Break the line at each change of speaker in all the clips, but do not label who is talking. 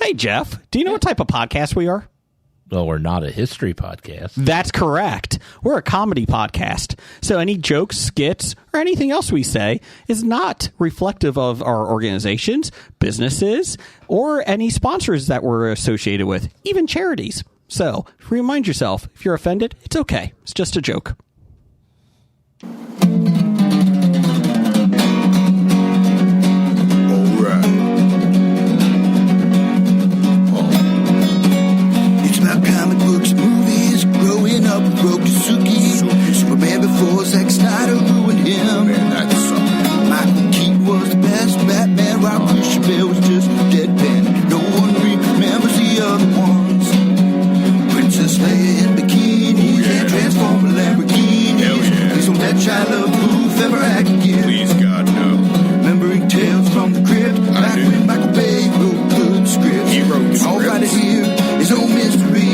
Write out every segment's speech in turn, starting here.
Hey, Jeff, do you know what type of podcast we are?
Well, we're not a history podcast.
That's correct. We're a comedy podcast. So any jokes, skits, or anything else we say is not reflective of our organizations, businesses, or any sponsors that we're associated with, even charities. So remind yourself, if you're offended, it's okay. It's just a joke.
Comic books, movies, growing up with Rokusuki. Superman before Zack Snyder ruined him. Michael Keaton was the best Batman, while Christian Bale was just deadpan. No one remembers the other ones. Princess Leia in bikinis and Transformer Lamborghinis. Please don't let Shia LaBeouf ever act again.
Please, God, no.
Remembering tales from the crypt, back when Michael Bay wrote good scripts.
He wrote the
All
scripts.
right here is no mystery.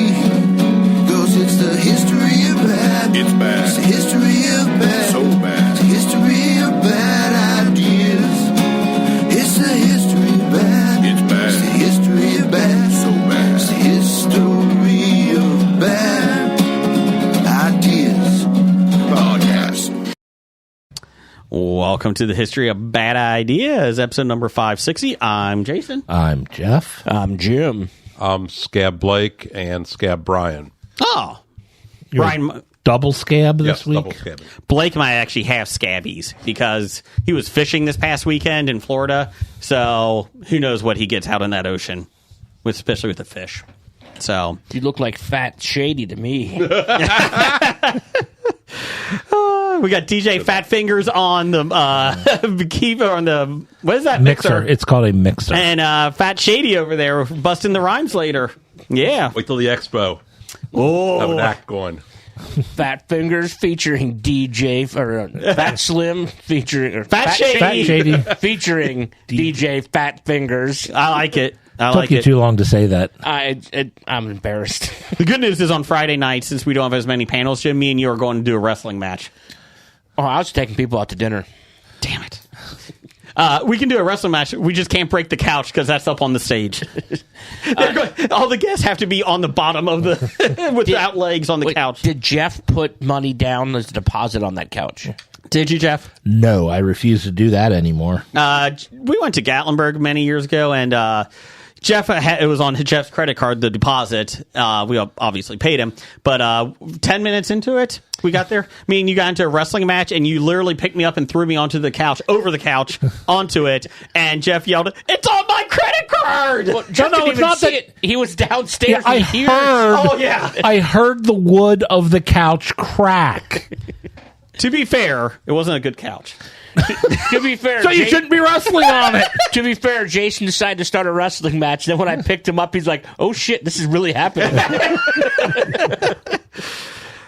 It's the history of bad.
It's bad.
It's the history of bad.
So bad.
It's the history of bad ideas. It's the history of bad.
It's bad.
It's the history of bad.
So bad.
It's the history of bad ideas.
Podcast.
Welcome to the History of Bad Ideas, episode number 560. I'm Jason.
I'm Jeff.
I'm Jim.
Scab Blake and Scab Brian.
Oh,
You're
Brian.
double scab this
Yes,
week?
double scab.
Blake might actually have scabies because he was fishing this past weekend in Florida. So who knows what he gets out in that ocean, especially with the fish. So
You look like Fat Shady to me.
we got DJ Fat Fingers on the keep on the what is that
Mixer. It's called a mixer.
and Fat Shady over there busting the rhymes later. Yeah.
Wait till the expo. Have
Oh,
an act going.
Fat Fingers featuring DJ or Fat Slim featuring or
Fat Shady.
Fat Shady.
featuring DJ Fat Fingers.
I like it. I
Took
like
you
it.
too long to say that.
I'm embarrassed.
The good news is on Friday night, since we don't have as many panels, Jim, me and you are going to do a wrestling match.
Oh, I was taking people out to dinner.
Damn it. We can do a wrestling match. We just can't break the couch because that's up on the stage. All the guests have to be on the bottom of the without legs on the
Wait,
couch.
did Jeff put money down as a deposit on that couch?
Did you, Jeff?
No, I refuse to do that anymore.
We went to Gatlinburg many years ago, and Jeff, it was on Jeff's credit card, the deposit. We obviously paid him, but 10 minutes into it, we got there. Me and you got into a wrestling match, and you literally picked me up and threw me onto the couch, over the couch, onto it, and Jeff yelled, "It's on my credit card!"
Well, Jeff didn't
it's
even
not
see
that-
it. He was downstairs.
I
and he hears-
heard.
Oh, yeah.
I heard the wood of the couch crack.
To be fair, it wasn't a good couch.
To be fair,
So you shouldn't be wrestling on it.
To be fair, Jason decided to start a wrestling match. Then when I picked him up, he's like, "Oh shit, this is really happening."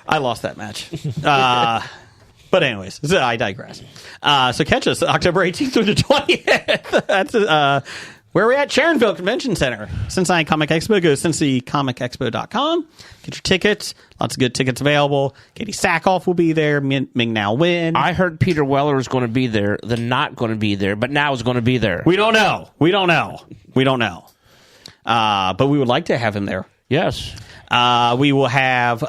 I lost that match. But anyways, so I digress. So catch us October 18th through the 20th. That's where we're at, Sharonville Convention Center. Cincinnati Comic Expo. Go to CincyComicExpo.com. Get your tickets. Lots of good tickets available. Katie Sackhoff will be there. Ming Now Win.
I heard Peter Weller was going to be there, then not going to be there, but now is going to be there.
We don't know. We don't know. But we would like to have him there.
Yes.
We will have,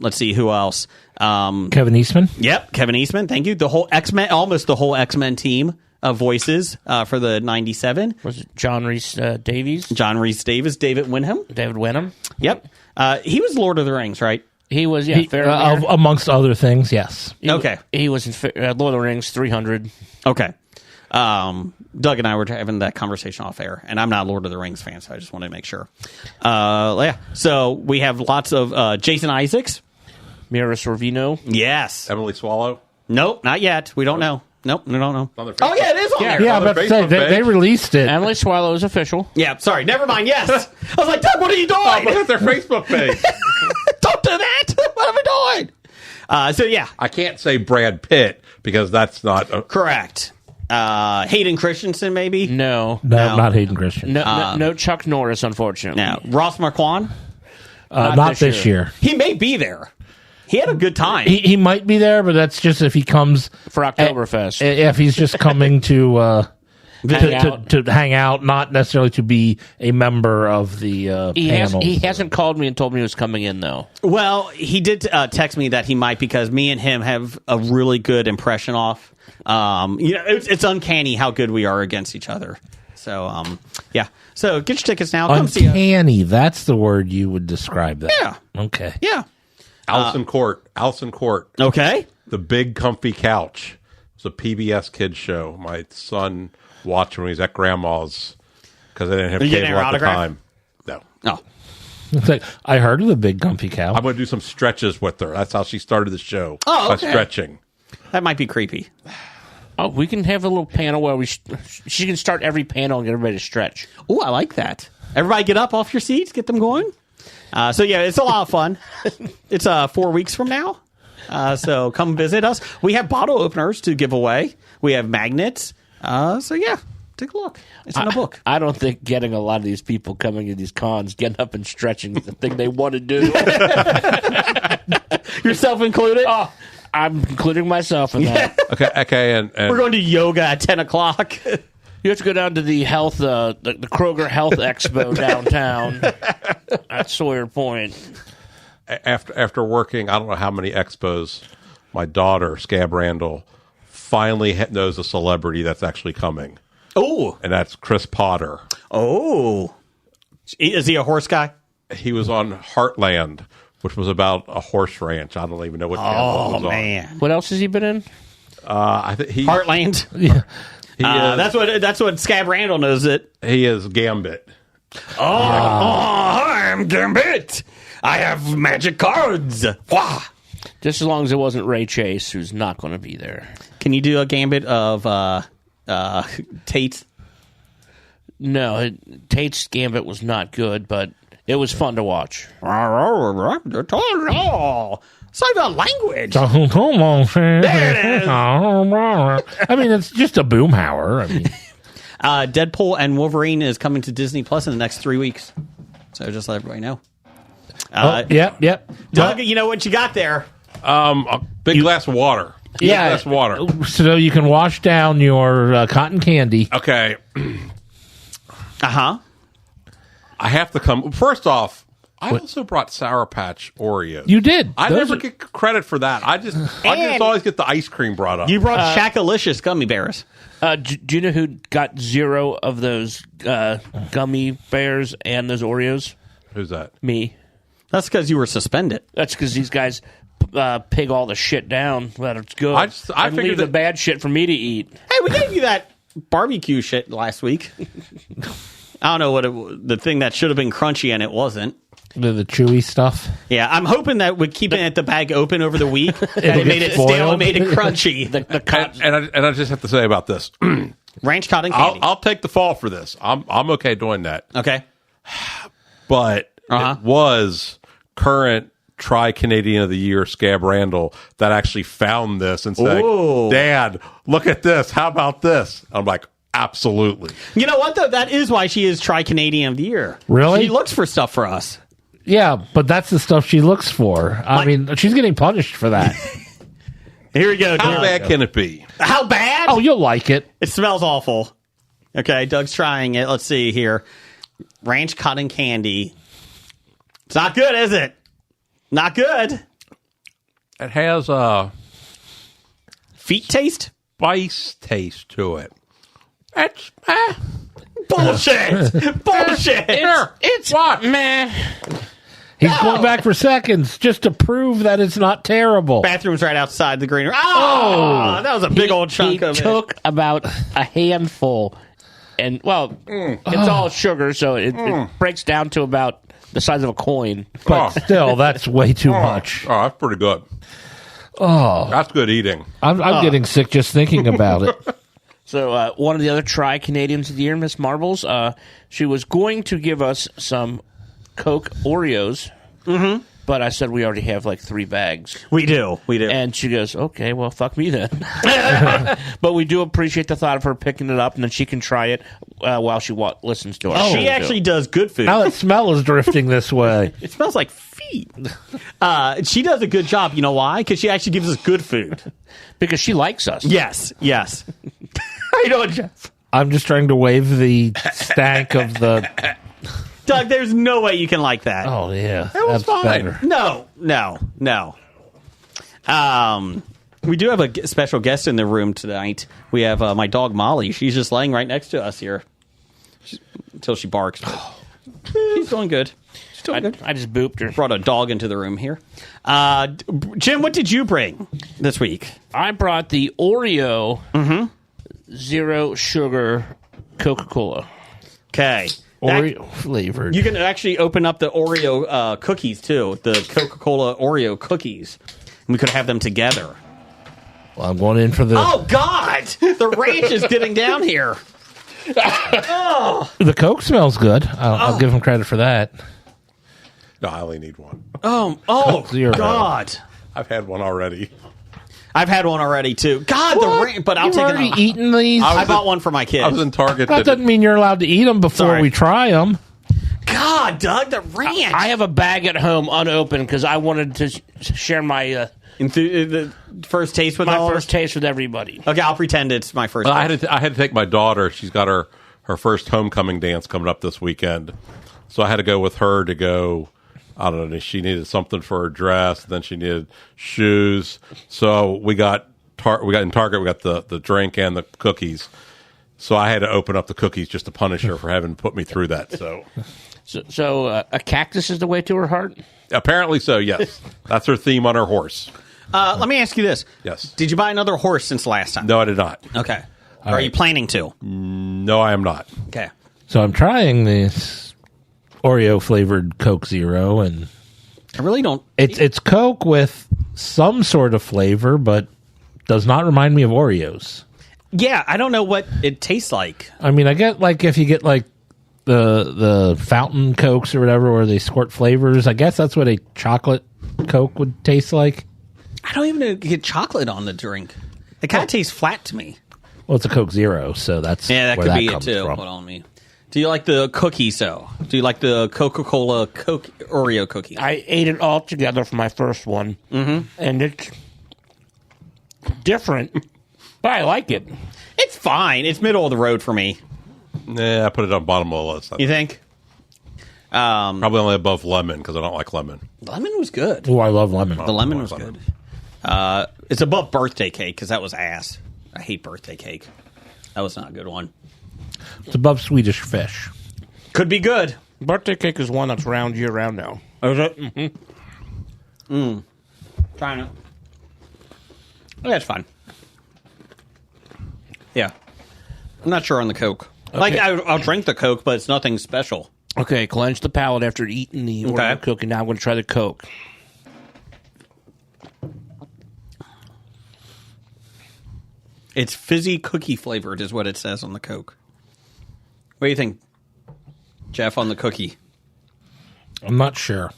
let's see, who else?
Kevin Eastman.
Yep, Kevin Eastman. Thank you. The whole X-Men, almost the whole X-Men team of voices for the 97.
Was it John Rhys Davies?
John Rhys Davis, David Wyndham.
David Wenham?
Yep. He was Lord of the Rings, right?
He was, yeah,
Amongst other things, yes.
Okay.
He was in Lord of the Rings 300.
Okay. Doug and I were having that conversation off air, and I'm not a Lord of the Rings fan, so I just wanted to make sure. Yeah. So we have lots of Jason Isaacs.
Mira Sorvino.
Yes.
Emily Swallow.
Nope, not yet. We don't know. Nope, we don't know.
On their
Oh,
Facebook-
yeah, it is on there.
Yeah,
on their
but say,
Facebook
they
page.
released it.
Emily Swallow is official.
Yeah, sorry. Never mind. Yes. I was like, Doug, what are you
Oh, look
doing?
at their Facebook page.
Don't do that. What am I doing? So, yeah,
I can't say Brad Pitt because that's not.
correct. Hayden Christensen, maybe?
No.
No, not Hayden Christian.
No Chuck Norris, unfortunately.
No. Ross Marquand?
Not this year.
He may be there. He had a good time.
He might be there, but that's just if he comes
For Oktoberfest.
If he's just coming to to hang out, not necessarily to be a member of the panel.
He hasn't called me and told me he was coming in, though.
Well, he did text me that he might because me and him have a really good impression off. It's uncanny how good we are against each other. So, yeah. So get your tickets now. Come see us.
Uncanny, that's the word you would describe that.
Yeah.
Okay.
Yeah.
Allison Court.
Okay.
The Big Comfy Couch. It's a PBS kids show. My son watched when he was at grandma's because they didn't have
Are you getting
cable
her
at the
autograph?
time. No.
Oh.
It's like, I heard of the Big Comfy Cow.
I'm going to do some stretches with her. That's how she started the show.
Oh,
by
okay.
stretching.
That might be creepy.
Oh, we can have a little panel where she can start every panel and get everybody to stretch.
Oh, I like that. Everybody get up off your seats, get them going. So, yeah, it's a lot of fun. It's 4 weeks from now. So come visit us. We have bottle openers to give away. We have magnets. So, yeah, take a look. It's in a book.
I don't think getting a lot of these people coming to these cons, getting up and stretching is the thing they want to do.
Yourself included?
Oh, I'm including myself in that.
Okay, and
We're going to yoga at 10 o'clock.
You have to go down to the health, the Kroger Health Expo downtown at Sawyer Point.
after working, I don't know how many expos, my daughter, Scab Randall, finally knows a celebrity that's actually coming.
Oh.
And that's Chris Potter.
Oh. Is he a horse guy?
He was on Heartland, which was about a horse ranch. I don't even know what channel it was
Oh, man.
What else has he been in?
on. I think he
Heartland.
Yeah.
That's what Scab Randall knows it.
he is Gambit.
I'm Gambit. I have magic cards. Wah.
Just as long as it wasn't Ray Chase, who's not going to be there.
Can you do a Gambit of Tate?
No, Tate's Gambit was not good, but it was fun to watch.
Sorry about language.
Come on,
There it is.
I mean, it's just a boomhauer. I mean,
Deadpool and Wolverine is coming to Disney Plus in the next 3 weeks. So just let everybody know.
yep.
Doug, you know what you got there?
A big glass of water.
Yeah.
Glass of water.
So you can wash down your cotton candy.
Okay.
Uh-huh.
I have to come. First off, I also brought Sour Patch Oreos.
You did.
I
Those
never
are-
get credit for that. I just always get the ice cream brought up.
You brought Shackalicious gummy bears.
Do you know who got 0 of those gummy bears and those Oreos?
Who's that?
Me.
That's because you were suspended.
That's because these guys pig all the shit down that it's good.
I
and
figured
leave the
that-
bad shit for me to eat.
Hey, we gave you that barbecue shit last week. I don't know what the thing that should have been crunchy and it wasn't.
The chewy stuff.
Yeah, I'm hoping that with keeping the bag open over the week, that
It'll
it made
get
it stale
spoiled.
and made it crunchy.
And I just have to say about this.
Ranch cotton candy.
I'll take the fall for this. I'm okay doing that.
Okay.
But it was current Tri-Canadian of the Year Scab Randall that actually found this and said,
Ooh.
Dad, look at this. How about this? I'm like, absolutely.
You know what, though? That is why she is Tri-Canadian of the Year.
Really?
She looks for stuff for us.
Yeah, but that's the stuff she looks for. I mean, she's getting punished for that.
Here we go,
How
Doug.
bad can it be?
How bad?
Oh, you'll like it.
It smells awful. Okay, Doug's trying it. Let's see here. Ranch cotton candy. It's not good, is it? Not good.
It has a
Feet taste?
spice taste to it. It's
Bullshit. Bullshit.
It's what, man?
He's going back for seconds just to prove that it's not terrible.
Bathroom's right outside the green room. Oh, that was a big old chunk
he
of it.
took about a handful, and it's all sugar, so it breaks down to about the size of a coin.
But still, that's way too much.
Oh, that's pretty good.
Oh,
That's good eating.
I'm getting sick just thinking about it.
So one of the other Tri-Canadians of the Year, Miss Marbles, she was going to give us some Coke Oreos, but I said we already have like 3 bags.
We do.
And she goes, okay, well, fuck me then. But we do appreciate the thought of her picking it up, and then she can try it while she listens to us.
She actually does good food.
Now that smell is drifting this way.
It smells like feet. She does a good job. You know why? Because she actually gives us good food.
Because she likes us.
Yes. How you doing, Jeff?
I'm just trying to wave the stank of the.
Doug, there's no way you can like that.
Oh yeah,
That was
that's
fine.
better.
No. We do have a special guest in the room tonight. We have my dog Molly. She's just laying right next to us here until she barks. But she's doing good. She's doing good.
I just booped her.
Brought a dog into the room here. Jim, what did you bring this week?
I brought the Oreo zero sugar Coca-Cola.
Okay.
Oreo flavored.
You can actually open up the Oreo cookies, too. The Coca-Cola Oreo cookies. And we could have them together.
Well, I'm going in for the.
Oh, God! The ranch is getting down here.
The Coke smells good. I'll give him credit for that.
No, I only need one.
Oh,
Zero.
God.
I've had one already.
I've had one already, too. God, the ranch. But I'll
You've
take
already
it.
eaten these.
I bought one for my kids.
I was in Target.
That doesn't mean you're allowed to eat them before
Sorry.
we try them.
God, Doug, the ranch.
I have a bag at home unopened because I wanted to share my
the first taste with
my
all
first taste with everybody.
Okay, I'll pretend it's my first.
Well, I
taste.
had to take my daughter. She's got her first homecoming dance coming up this weekend, so I had to go with her to go. I don't know. She needed something for her dress. Then she needed shoes. So we got in Target. We got the drink and the cookies. So I had to open up the cookies just to punish her for having put me through that. So
A cactus is the way to her heart.
apparently, so yes, that's her theme on her horse.
Let me ask you this.
Yes.
Did you buy another horse since last time?
No, I did not.
Okay. Are you planning to?
No, I am not.
Okay.
So I'm trying this Oreo flavored Coke Zero, and
I really don't.
it's Coke with some sort of flavor, but does not remind me of Oreos.
Yeah, I don't know what it tastes like.
I mean, I get like if you get like the fountain Cokes or whatever, where they squirt flavors. I guess that's what a chocolate Coke would taste like.
I don't even get chocolate on the drink. It kind of tastes flat to me.
Well, it's a Coke Zero, so that's
Yeah, that
where
could be it
comes
too.
from.
Hold on me. Do you like the cookies though? Do you like the Coca-Cola Oreo cookie?
I ate it all together for my first one, and it's different, but I like it.
It's fine. It's middle of the road for me.
Nah, I put it on bottom of the list.
You think?
Probably only above lemon because I don't like lemon.
Lemon was good.
Oh, I love lemon.
The lemon was good. It's above birthday cake because that was ass. I hate birthday cake. That was not a good one.
It's above Swedish Fish.
Could be good.
Birthday cake is one that's round year round now.
Is it? Trying it. Oh, that's fine. Yeah. I'm not sure on the Coke. Like, I'll drink the Coke, but it's nothing special.
Okay, cleanse the palate after eating the Oreo cookie. Now I'm going to try the Coke.
It's fizzy cookie flavored is what it says on the Coke. What do you think, Jeff, on the cookie?
I'm not sure.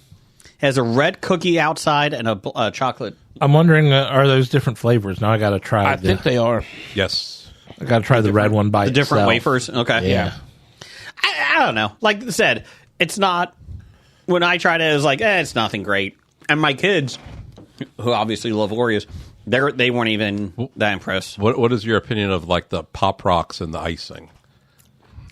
It has a red cookie outside and a chocolate.
I'm wondering, are those different flavors? Now I got to try.
I think they are.
Yes.
I got to try the red one by
The different
itself.
wafers? Okay.
Yeah.
I don't know. Like I said, it's not. When I tried it, it was like, it's nothing great. And my kids, who obviously love Oreos, they weren't even that impressed.
What is your opinion of like the Pop Rocks and the icing?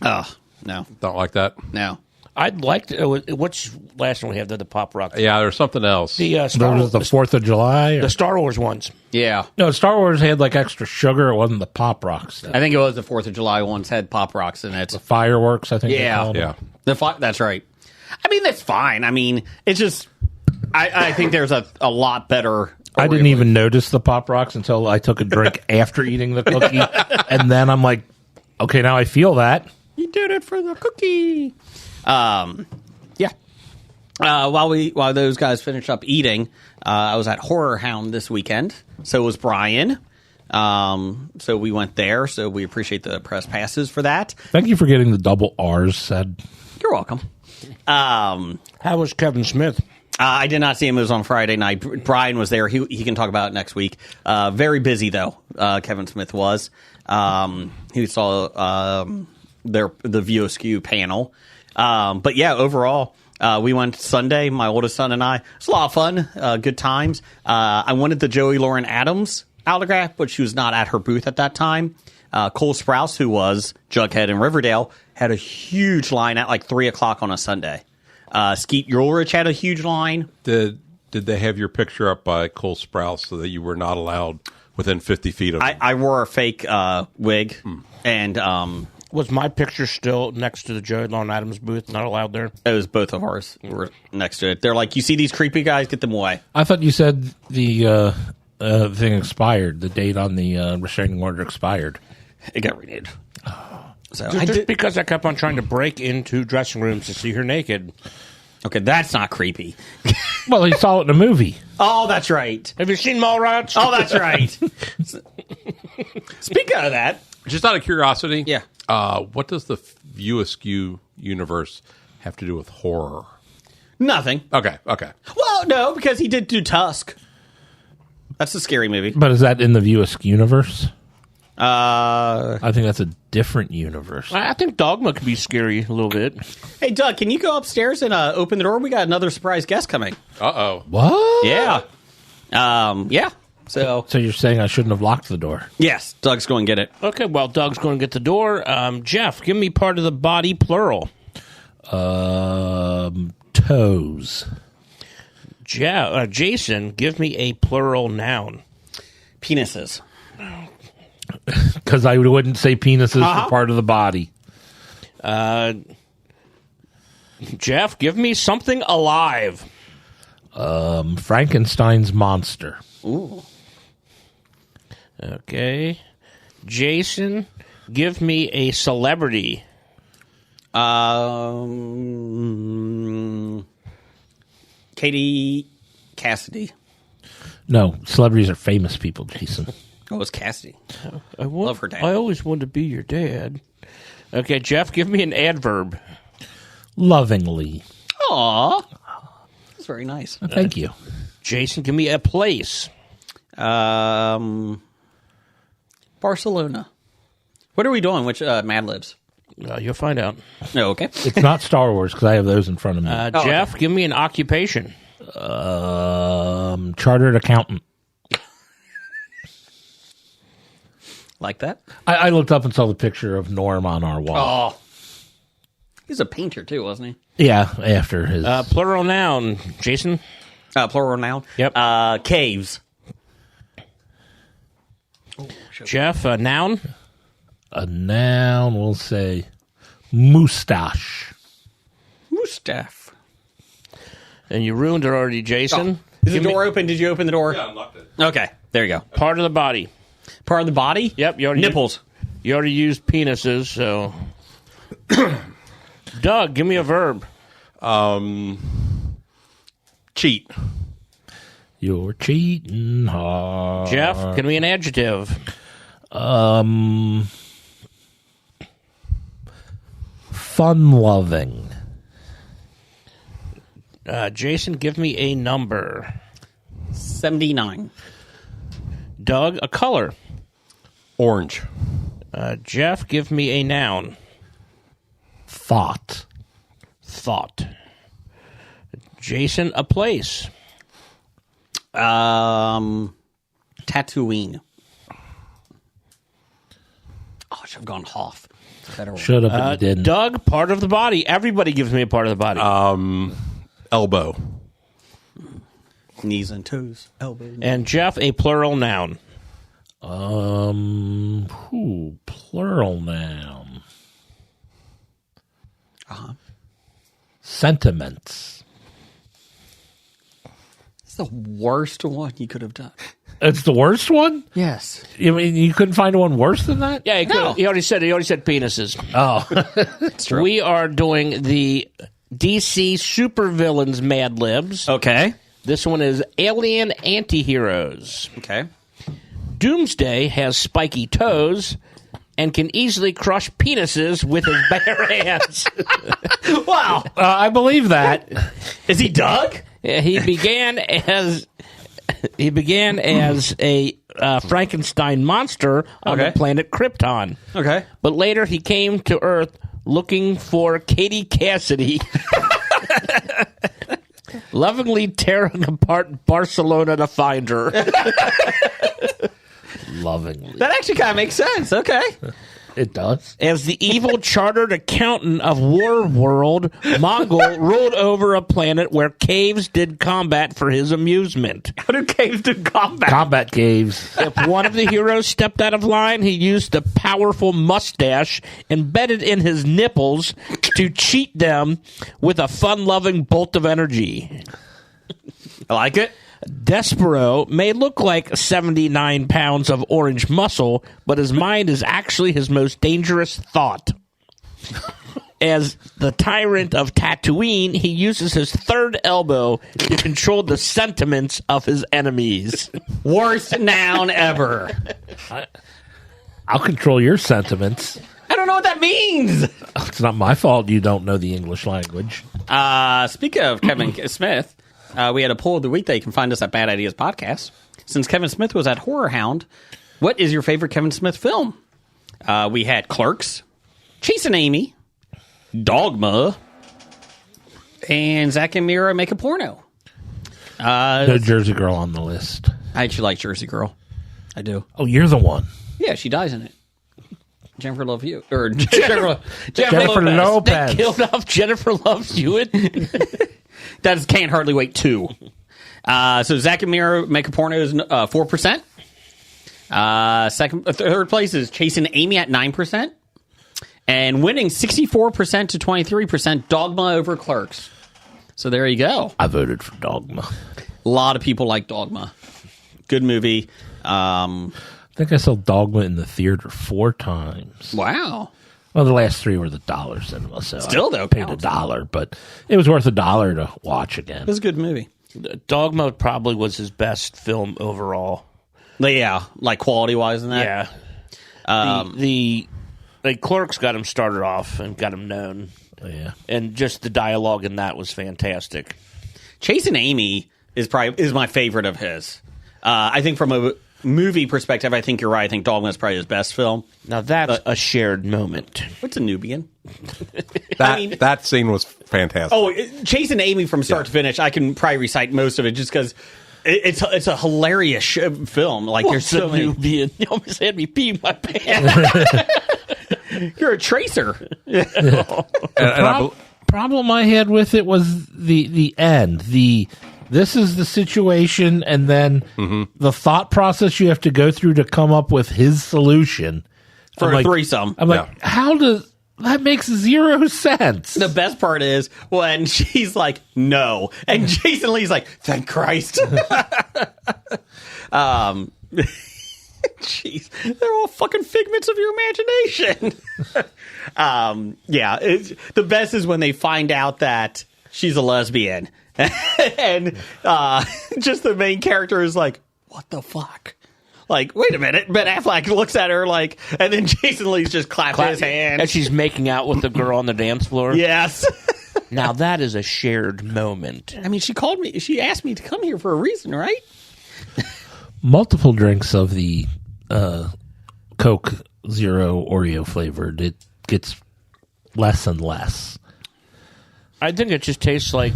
Oh, no.
Don't like that?
No.
I'd like to. What's last one we have? The Pop Rock.
Yeah, there's something else.
The Star
Those
Wars,
was the 4th of July? or-
the Star Wars ones.
Yeah.
No, Star Wars had like extra sugar. It wasn't the Pop Rocks.
I think it was the 4th of July ones had Pop Rocks in it.
Fireworks, I think. they
Yeah.
called them.
Yeah.
That's right. I mean, that's fine. I mean, it's just. I think there's a lot better.
I didn't
Oreo.
even notice the Pop Rocks until I took a drink after eating the cookie. And then I'm like, okay, now I feel that.
You did it for the cookie. Yeah. While those guys finished up eating, I was at Horror Hound this weekend. So was Brian. So we went there. So we appreciate the press passes for that.
Thank you for getting the double R's said.
You're welcome.
How was Kevin Smith?
I did not see him. It was on Friday night. Brian was there. He can talk about it next week. Very busy though. Kevin Smith was. He saw the View Askew panel. But yeah, overall, we went Sunday. My oldest son and I. It's a lot of fun. Good times. I wanted the Joey Lauren Adams autograph, but she was not at her booth at that time. Cole Sprouse, who was Jughead in Riverdale, had a huge line at like 3 o'clock on a Sunday. Skeet Ulrich had a huge line.
Did they have your picture up by Cole Sprouse so that you were not allowed within 50 feet of him?
I wore a fake wig, and
Was my picture still next to the Joey Lauren Adams booth? Not allowed there.
it was both of ours were next to it. They're like, you see these creepy guys? Get them away.
I thought you said the thing expired. The date on the restraining order expired.
It got renewed. So
Just because I kept on trying to break into dressing rooms to see her naked.
okay, that's not creepy.
Well, he saw it in a movie.
Oh, that's right.
Have you seen Mallrats?
Oh, that's right. Speaking of that,
Just out of curiosity,
Yeah.
What does the View Askew universe have to do with horror?
nothing.
Okay.
Well, no, because he did do Tusk. That's a scary movie.
But is that in the View Askew universe?
Uh,
I think that's a different universe.
I think Dogma could be scary a little bit.
hey, Doug, can you go upstairs and open the door? We got another surprise guest coming.
Uh-oh.
What?
Yeah. Yeah. So,
So you're saying I shouldn't have locked the door?
yes, Doug's going to get it.
Okay, well, Doug's going to get the door. Jeff, give me part of the body, plural.
Toes.
Jason, give me a plural noun.
Penises.
Because I wouldn't say penises are part of the body.
Jeff, give me something alive.
Frankenstein's monster.
Ooh.
Okay. Jason, give me a celebrity.
Katie Cassidy.
No, celebrities are famous people, Jason.
Oh, it's Cassidy.
Love
her dad.
I always wanted to be your dad. Okay, Jeff, give me an adverb.
Lovingly.
Aw. That's very nice.
Thank you.
Jason, give me a place.
Barcelona. What are we doing? Which Mad Libs?
You'll find out.
No, okay.
It's not Star Wars because I have those in front of me.
Jeff, give me an occupation.
Chartered accountant.
Like that?
I looked up and saw the picture of Norm on our wall.
Oh. He's a painter, too, wasn't he?
Yeah, after his.
Plural noun. Jason?
Plural noun?
Yep.
Caves.
Jeff, noun?
A noun, we'll say moustache.
Mustache.
And you ruined it already, Jason.
Is the door open? Did you open the door?
Yeah, I unlocked it.
Okay, there you go.
Part of the body.
Part of the body?
Yep. You already
Nipples.
You already used penises, so. Doug, give me a verb.
Cheat.
You're cheating hard.
Jeff, give me an adjective.
Fun-loving.
Jason, give me a number.
79.
Doug, a color.
Orange.
Jeff, give me a noun.
Thought.
Thought. Jason, a place.
Tatooine. Oh, I should have gone Hoth. Better
Should have, but you didn't.
Doug, part of the body. Everybody gives me a part of the body.
Elbow.
Knees and toes. Elbow.
And Jeff, a plural noun.
Plural noun. Sentiments.
It's the worst one you could have done.
It's the worst one?
Yes.
You mean you couldn't find one worse than that?
Yeah, he,
No.
he already said penises.
Oh.
It's true.
We are doing the DC supervillains Mad Libs.
Okay.
This one is Alien Antiheroes.
Okay.
Doomsday has spiky toes and can easily crush penises with his bare hands.
Wow.
I believe that.
Is he Doug?
He began as a Frankenstein monster on the
Okay.
planet Krypton.
Okay.
But later he came to Earth looking for Katie Cassidy, lovingly tearing apart Barcelona to find her.
lovingly.
That actually kind of makes sense. Okay.
It does.
As the evil chartered accountant of War World, Mongol ruled over a planet where caves did combat for his amusement.
How do caves do combat?
Combat caves.
If one of the heroes stepped out of line, he used the powerful mustache embedded in his nipples to cheat them with a fun-loving bolt of energy.
I like it.
Despero may look like 79 pounds of orange muscle, but his mind is actually his most dangerous thought. As the tyrant of Tatooine, he uses his third elbow to control the sentiments of his enemies.
Worst noun ever.
I'll control your sentiments.
I don't know what that means.
It's not my fault you don't know the English language.
Speaking of Kevin Smith, we had a poll of the week that you can find us at Bad Ideas Podcast. Since Kevin Smith was at Horror Hound, what is your favorite Kevin Smith film? We had Clerks, Chasing Amy, Dogma, and Zack and Mira Make a Porno.
No Jersey Girl on the list.
I actually like Jersey Girl. I do.
Oh, you're the one.
Yeah, she dies in it. Jennifer Love You. Or Jennifer
Lopez.
They killed off Jennifer Love Hewitt.
That's Can't Hardly Wait 2. So Zack and Mira Make a Porno is 4%. Third place is Chasing Amy at 9%. And winning 64% to 23%, Dogma over Clerks. So there you go.
I voted for Dogma.
A lot of people like Dogma. Good movie.
I think I saw Dogma in the theater 4 times.
Wow.
Well, the last 3 were the dollar cinema, so
Still,
I
though,
paid
counts.
$1, but it was worth $1 to watch again.
It was a good movie.
Dogma probably was his best film overall.
Yeah, like quality-wise and that.
Yeah. The Clerks got him started off and got him known.
Yeah.
And just the dialogue in that was fantastic.
Chasing Amy is my favorite of his. I think from a movie perspective, I think you're right. I think Dogma is probably his best film.
Now that's a shared moment.
What's a Nubian?
That scene was fantastic.
Oh, Chasing Amy from start to finish, I can probably recite most of it just because it's a hilarious film. Like there's so many.
Nubian? You almost had me peeing my pants.
You're a tracer.
Problem I had with it was the end. This is the situation, and then the thought process you have to go through to come up with his solution.
For a threesome.
I'm like, how does... That makes 0 sense.
The best part is when she's like, no. And Jason Lee's like, thank Christ. Jeez. They're all fucking figments of your imagination. The best is when they find out that she's a lesbian. And just the main character is like, what the fuck? Like, wait a minute. Ben Affleck looks at her like, and then Jason Lee's just clapping his hand.
And she's making out with the girl on the dance floor.
Yes.
Now that is a shared moment.
I mean, she asked me to come here for a reason, right?
Multiple drinks of the Coke Zero Oreo flavored, it gets less and less.
I think it just tastes like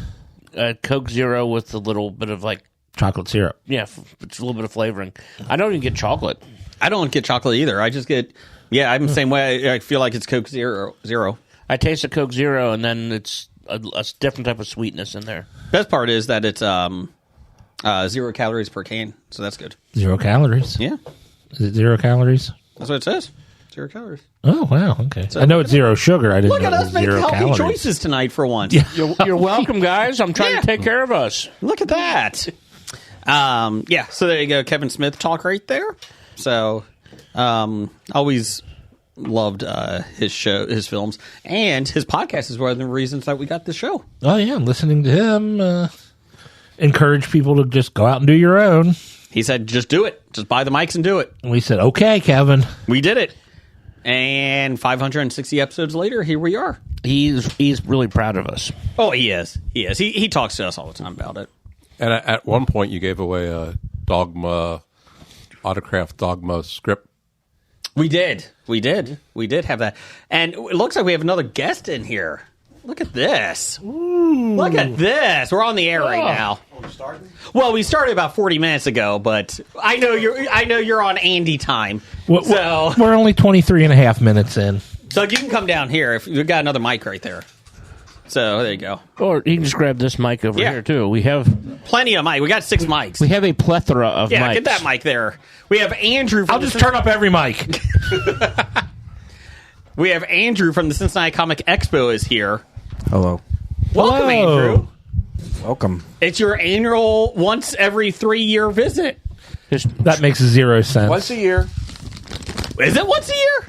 Coke Zero with a little bit of like
Chocolate syrup.
yeah, it's a little bit of flavoring. I don't even get chocolate.
I don't get chocolate either. I just get, I'm the same way. I feel like it's Coke Zero.
I taste a Coke Zero, and then it's a different type of sweetness in there.
Best part is that it's 0 calories per can, so that's good.
0 calories.
Yeah,
Is it 0 calories?
that's what it says. 0 calories.
Oh, wow. Okay. I know it's 0 sugar. I didn't
Look
know
at
it
us
was
making
0
healthy
calories.
choices tonight for once.
Yeah.
You're welcome, guys. I'm trying
Yeah.
to take care of us.
Look at that. So there you go. Kevin Smith talk right there. So, always loved his films, and his podcast is one of the reasons that we got this show.
Oh, yeah. Listening to him encourage people to just go out and do your own.
He said, just do it. Just buy the mics and do it.
And we said, okay, Kevin.
We did it. And 560 episodes later, here we are.
He's really proud of us.
Oh, he is. He is. He talks to us all the time about it.
And at one point, you gave away a Dogma, autographed Dogma script.
We did have that. And it looks like we have another guest in here. Look at this. Look at this. We're on the air right now. Well, we started about 40 minutes ago, but I know you're on Andy time. So
We're only 23 and a half minutes in.
you can come down here if you've got another mic right there. So there you go.
Or you can just grab this mic over here too. We have
Plenty of mic. We got 6 mics.
a plethora of
Yeah,
mics.
get that mic there. We have Andrew.
I'll just turn up every mic.
We have Andrew from the Cincinnati Comic Expo is here.
Hello.
Welcome, Andrew.
Welcome.
It's your annual, once every 3-year visit.
That makes 0 sense.
Once a year.
Is it once a year?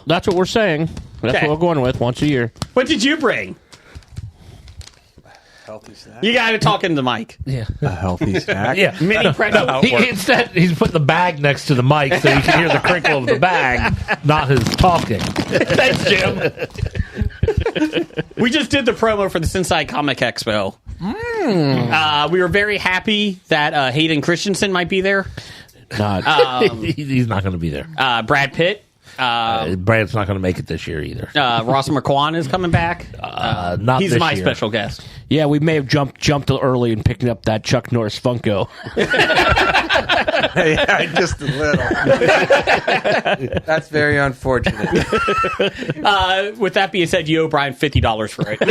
That's what we're saying. That's
Okay.
what we're going with. Once a year.
What did you bring?
Healthy snack.
You got to talk into the mic.
Yeah.
A healthy snack.
Yeah.
Mini pretzel.
Instead, he's putting the bag next to the mic so you can hear the crinkle of the bag, not his talking.
Thanks, Jim. We just did the promo for the Cincinnati Comic Expo. We were very happy that Hayden Christensen might be there.
Not.
He's not going to be there.
Brad Pitt.
Brad's not going to make it this year either.
Ross McQuan is coming back.
Not
He's
this
my
year.
special guest.
Yeah, we may have jumped early and picking up that Chuck Norris Funko.
Yeah, just a little. That's very unfortunate.
With that being said, you owe Brian $50 for it.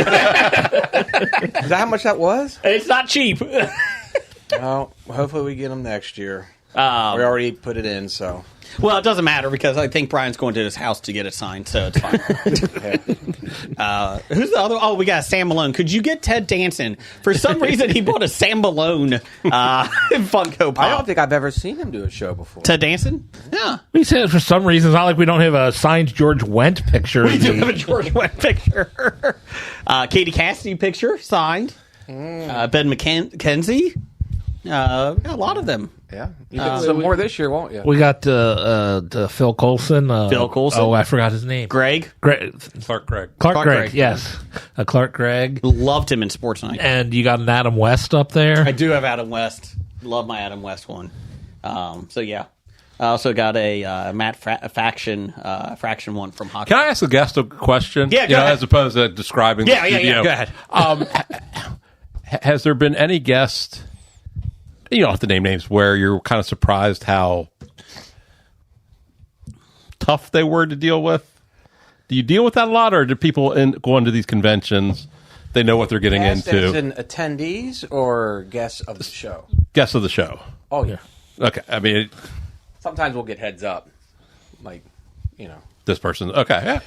Is that how much that was?
It's not cheap.
Well, hopefully we get them next year. We
Um,
already put it in, so.
well, it doesn't matter because I think Brian's going to his house to get it signed, so it's fine. Who's the other? Oh, we got Sam Malone. Could you get Ted Danson? For some reason, he bought a Sam Malone Funko Pop.
I don't think I've ever seen him do a show before.
Ted Danson? Yeah.
We said for some reason, it's not like we don't have a signed George Wendt picture.
We do have a George Wendt picture. Katie Cassidy picture signed. Ben McKenzie. Got a lot of them.
Yeah. You get some more this year, won't you?
We got Phil Coulson.
Phil Coulson.
Oh, I forgot his name.
Greg.
Clark Gregg.
Clark Gregg,
Gregg.
yes. Clark Gregg.
Loved him in Sports Night.
And you got an Adam West up there.
I do have Adam West. Love my Adam West one. So yeah. I also got a Matt Fraction one from Hockey.
Can I ask the guest a question?
Yeah, go ahead.
As opposed to describing.
Yeah,
the,
go ahead.
Has there been any guest? You don't have to name names where you're kind of surprised how tough they were to deal with. Do you deal with that a lot, or do people go into these conventions? They know what they're getting
Guests as
into.
in attendees or guests of the show?
Guests of the show.
Oh, yeah.
Okay, I mean
Sometimes we'll get heads up. Like,
this person. Okay, yeah.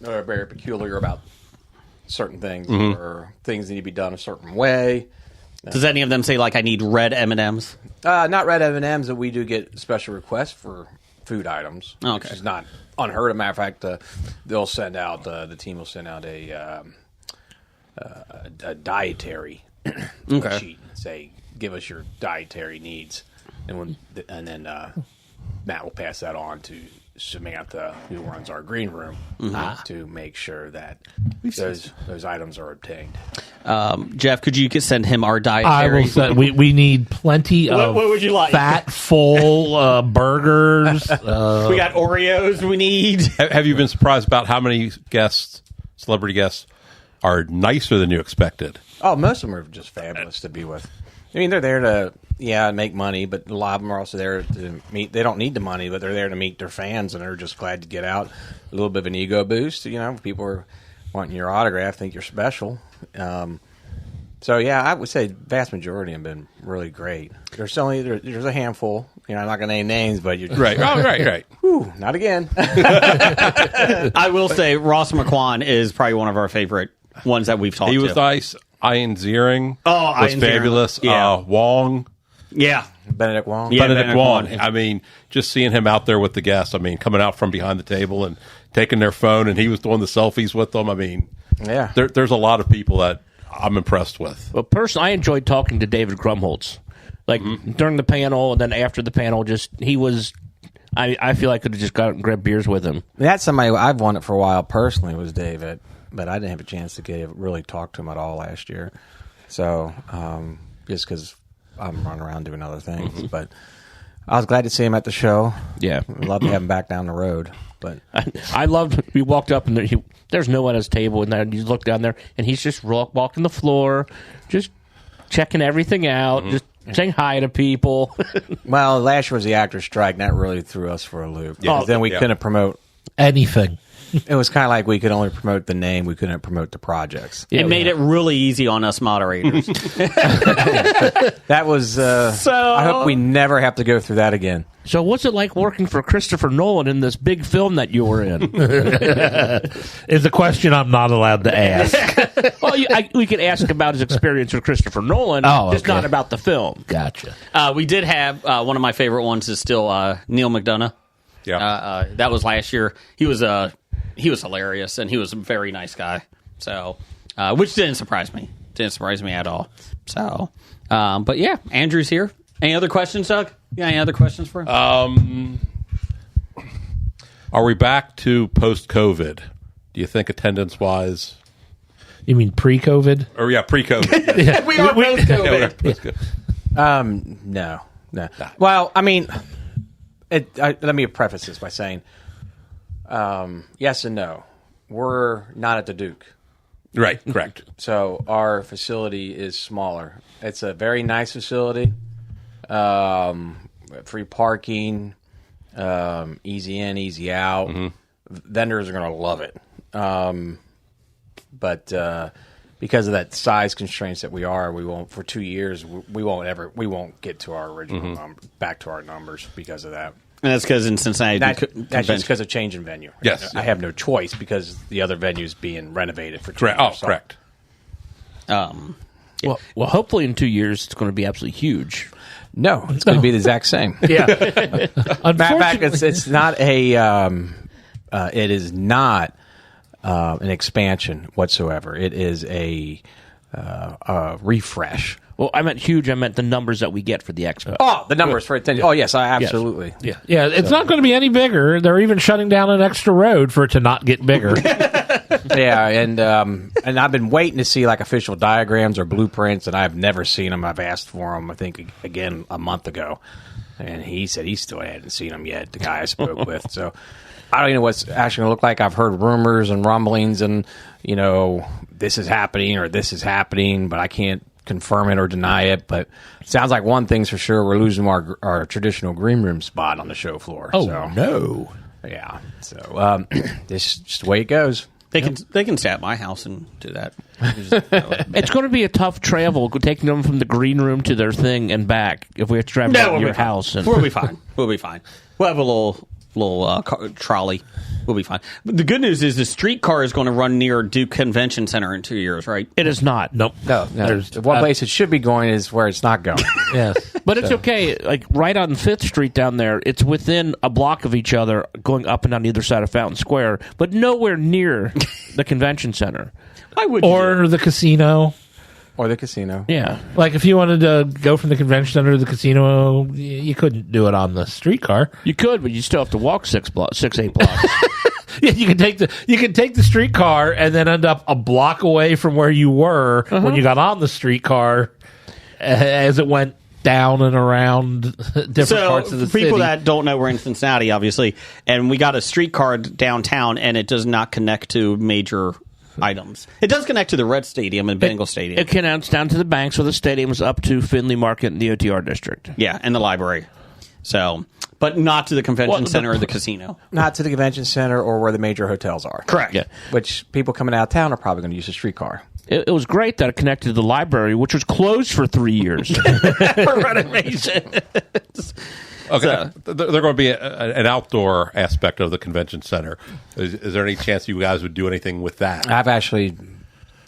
they're very peculiar about certain things or things that need to be done a certain way.
Does any of them say like I need red M&Ms?
Not red M&Ms, but we do get special requests for food items.
Okay.
Which is not unheard of. Matter of fact, they'll send out, the team will send out a dietary sheet and say, give us your dietary needs. And then Matt will pass that on to Samantha, who runs our green room, to make sure that those items are obtained.
Jeff, could you send him our
I
dietary?
will say we need plenty of
what would you like?
fat, full burgers.
We got Oreos we need.
Have you been surprised about how many guests, celebrity guests, are nicer than you expected?
Oh, most of them are just fabulous to be with. I mean, they're there to, make money, but a lot of them are also there to meet. They don't need the money, but they're there to meet their fans, and they're just glad to get out. A little bit of an ego boost. People are wanting your autograph, think you're special. So, I would say the vast majority have been really great. There's a handful. I'm not going to name names, but you're
Right. Oh, right.
Whew, not again.
I will say Ross McQuan is probably one of our favorite ones that we've talked to.
He was nice. Ian Ziering was
Ian Ziering.
fabulous.
Yeah.
Wong.
Yeah.
Benedict Wong.
Yeah.
Benedict Wong.
Wong.
I mean, just seeing him out there with the guests. I mean, coming out from behind the table and taking their phone, and he was doing the selfies with them. I mean,
Yeah.
there's a lot of people that I'm impressed with.
But personally, I enjoyed talking to David Grumholtz. Like, during the panel and then after the panel, he was... I feel I could have just gone and grabbed beers with him.
That's somebody I've wanted for a while personally was David, but I didn't have a chance to really talk to him at all last year. So just because I'm running around doing other things, but I was glad to see him at the show.
Yeah.
I'd love to have him back down the road. But
I loved. We walked up and there's no one at his table, and then you look down there, and he's just walking the floor, just checking everything out, just saying hi to people.
Well, last year was the actor's strike, and that really threw us for a loop.
Yeah.
Then we
Yeah.
couldn't promote.
Anything.
It was kind of like we could only promote the name. We couldn't promote the projects.
It made it really easy on us moderators.
That was. I hope we never have to go through that again.
So what's it like working for Christopher Nolan in this big film that you were in?
Is a question I'm not allowed to ask.
Well, we could ask about his experience with Christopher Nolan, just
okay.
not about the film.
Gotcha.
We did have one of my favorite ones is still Neil McDonough.
Yeah.
That was last year. He was hilarious, and he was a very nice guy. So, which didn't surprise me. Didn't surprise me at all. So, but yeah, Andrew's here. Any other questions, Doug? Yeah, any other questions for him?
Are we back to post-COVID? Do you think attendance-wise?
You mean pre-COVID?
Or yeah, pre-COVID. Yeah.
We are both
Post-COVID.
No. Well, I mean, let me preface this by saying, yes and no. We're not at the Duke.
Right, correct.
So our facility is smaller. It's a very nice facility. Free parking, easy in, easy out. Vendors are going to love it. But because of that size constraints that we won't for 2 years. We won't get to our original back to our numbers because of that.
And that's because in Cincinnati,
That's just because of change in venue.
Yes.
I have no choice because the other venue is being renovated for 2
Correct.
years.
Oh, correct.
Well, hopefully in 2 years it's going to be absolutely huge.
No, it's going to be the exact same.
Yeah.
Matter of fact, it's not a. It is not an expansion whatsoever. It is a refresh.
Well, I meant huge. I meant the numbers that we get for the expo.
Oh, the numbers for attention. Oh, yes, absolutely.
Yeah, it's not going to be any bigger. They're even shutting down an extra road for it to not get bigger.
Yeah, and I've been waiting to see like official diagrams or blueprints, and I've never seen them. I've asked for them, I think, again a month ago, and he said he still hadn't seen them yet. The guy I spoke with, so I don't even know what's actually going to look like. I've heard rumors and rumblings, and this is happening or this is happening, but I can't confirm it or deny it. But it sounds like one thing's for sure: we're losing our traditional green room spot on the show floor.
Oh,
so,
no.
yeah. So this is just the way it goes.
They can stay at my house and do that.
It's going to be a tough travel taking them from the green room to their thing and back if we have to drive to your house. And
We'll be fine. We'll be fine. We'll have a little trolley. We'll be fine. But the good news is the streetcar is going to run near Duke Convention Center in 2 years, right?
it is not.
Nope.
No. The one place it should be going is where it's not going.
Yes.
But it's okay. Like right on 5th Street down there, it's within a block of each other going up and down either side of Fountain Square, but nowhere near the convention center.
Why would
Or the casino.
Or the casino.
Yeah.
Like if you wanted to go from the convention center to the casino, you couldn't do it on the streetcar.
You could, but you still have to walk 8 blocks.
Yeah, you can take the streetcar and then end up a block away from where you were when you got on the streetcar as it went down and around different parts of the
for people
city.
that don't know, we're in Cincinnati, obviously, and we got a streetcar downtown, and it does not connect to major items. It does connect to the Red Stadium and Bengal Stadium.
It connects down to the banks of the stadiums up to Finley Market and the OTR district.
Yeah, and the library. So, but not to the convention center or the casino.
Not to the convention center or where the major hotels are.
Correct.
Yeah.
Which people coming out of town are probably going to use a streetcar.
It was great that it connected to the library, which was closed for 3 years.
For renovation.
Okay, they're going to be an outdoor aspect of the convention center. Is there any chance you guys would do anything with that?
I've actually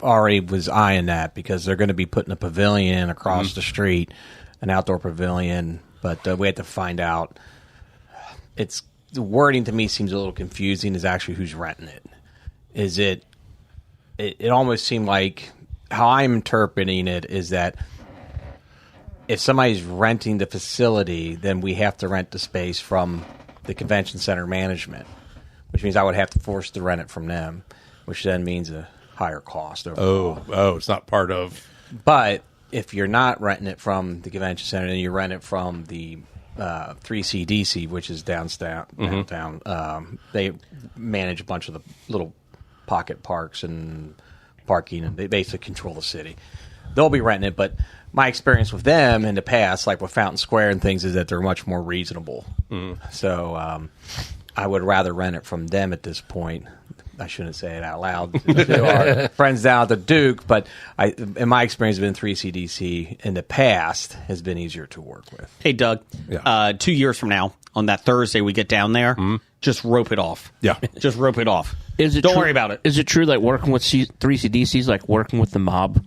already was eyeing that because they're going to be putting a pavilion across the street, an outdoor pavilion, but we had to find out. The wording to me seems a little confusing. Is actually who's renting it? Is it? It almost seemed like how I'm interpreting it is that if somebody's renting the facility, then we have to rent the space from the convention center management, which means I would have to force to rent it from them, which then means a higher cost overall.
Oh, it's not part of.
But if you're not renting it from the convention center, then you rent it from the 3CDC, which is downtown. They manage a bunch of the little pocket parks and parking, and they basically control the city. they'll be renting it. But my experience with them in the past, like with Fountain Square and things, is that they're much more reasonable. So I would rather rent it from them at this point. I shouldn't say it out loud to our friends down at the Duke, but in my experience, been 3CDC in the past has been easier to work with.
Hey, Doug,
Yeah.
2 years from now, on that Thursday we get down there, just rope it off.
Yeah.
Just rope it off.
Don't
Don't worry about it.
Is it true that working with 3CDC is like working with the mob?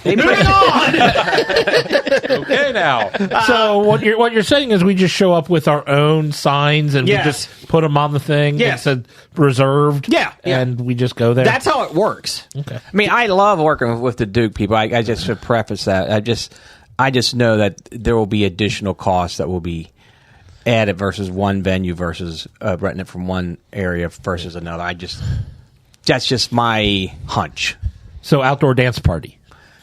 Moving on!
Okay, now.
So what you're saying is we just show up with our own signs and
Yes.
we just put them on the thing.
Yes.
It said reserved.
Yeah.
and we just go there.
That's how it works.
okay.
I mean, I love working with the Duke people. I just should preface that. I just know that there will be additional costs that will be added versus one venue versus renting it from one area versus another. That's just my hunch.
So outdoor dance party.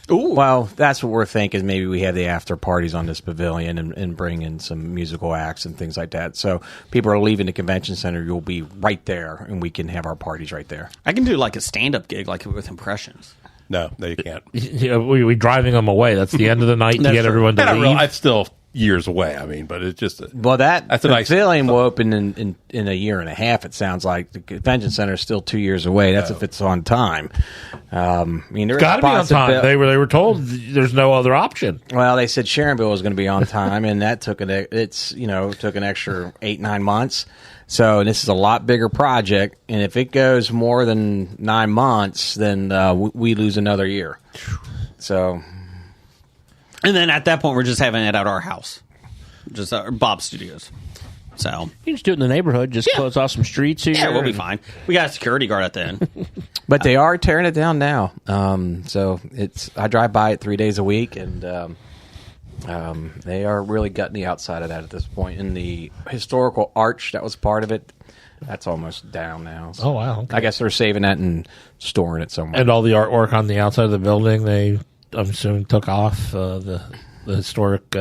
Well, that's what we're thinking. Maybe we have the after parties on this pavilion and bring in some musical acts and things like that. So people are leaving the convention center. You'll be right there, and we can have our parties right there.
I can do like a stand-up gig, like with impressions.
No, you can't.
Yeah, we driving them away. That's the end of the night to
That's
get
true.
everyone to
I don't
leave.
really, it's still years away. I mean, but it's just
Well,
That's a nice-
pavilion will open in a year and a half. It sounds like the convention center is still 2 years away. That's if it's on time. I mean, there's
Got to be on time. They were told there's no other option.
Well, they said Sharonville was going to be on time, and that took an extra 8-9 months. So this is a lot bigger project, and if it goes more than 9 months, then we lose another year. So
And then at that point, we're just having it at our house. Just Bob's Studios. So,
You can just do it in the neighborhood. Just close off some streets here.
yeah, we'll be
and-
fine. We got a security guard at the end.
But they are tearing it down now. So I drive by it 3 days a week, and they are really gutting the outside of that at this point. And the historical arch that was part of it, that's almost down now. So
Oh, wow, okay.
I guess they're saving that and storing it somewhere.
And all the artwork on the outside of the building, I'm assuming, took off the historic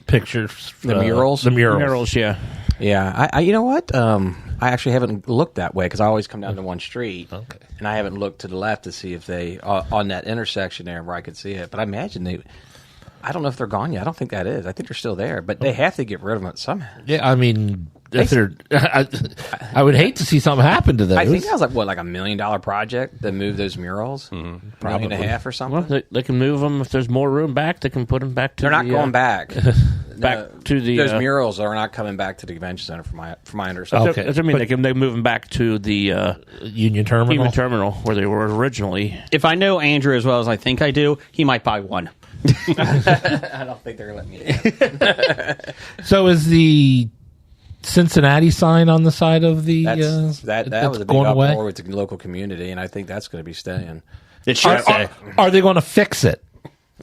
pictures.
The murals?
The murals.
Murals, yeah.
Yeah, I you know what? I actually haven't looked that way because I always come down to one street,
Okay.
and I haven't looked to the left to see if they on that intersection there where I could see it. But I imagine they. I don't know if they're gone yet. I don't think that is. I think they're still there, but they have to get rid of them somehow.
Yeah, I mean, if they're, I would hate to see something happen to those.
I think that was like $1 million project to move those murals, $1.5 million or something.
Well, they can move them if there's more room back. They can put them back to.
They're not
the,
going back.
back to the.
Those murals are not coming back to the convention center, from my understanding.
Okay.
That's what I mean. They move them back to the
Union Terminal.
Human Terminal where they were originally.
If I know Andrew as well as I think I do, he might buy one.
I don't think they're going to let me.
So is the Cincinnati sign on the side of the
That was
that's
a big
going away?
uproar with the local community, and I think that's going to be staying.
It should say.
Are they going to fix it?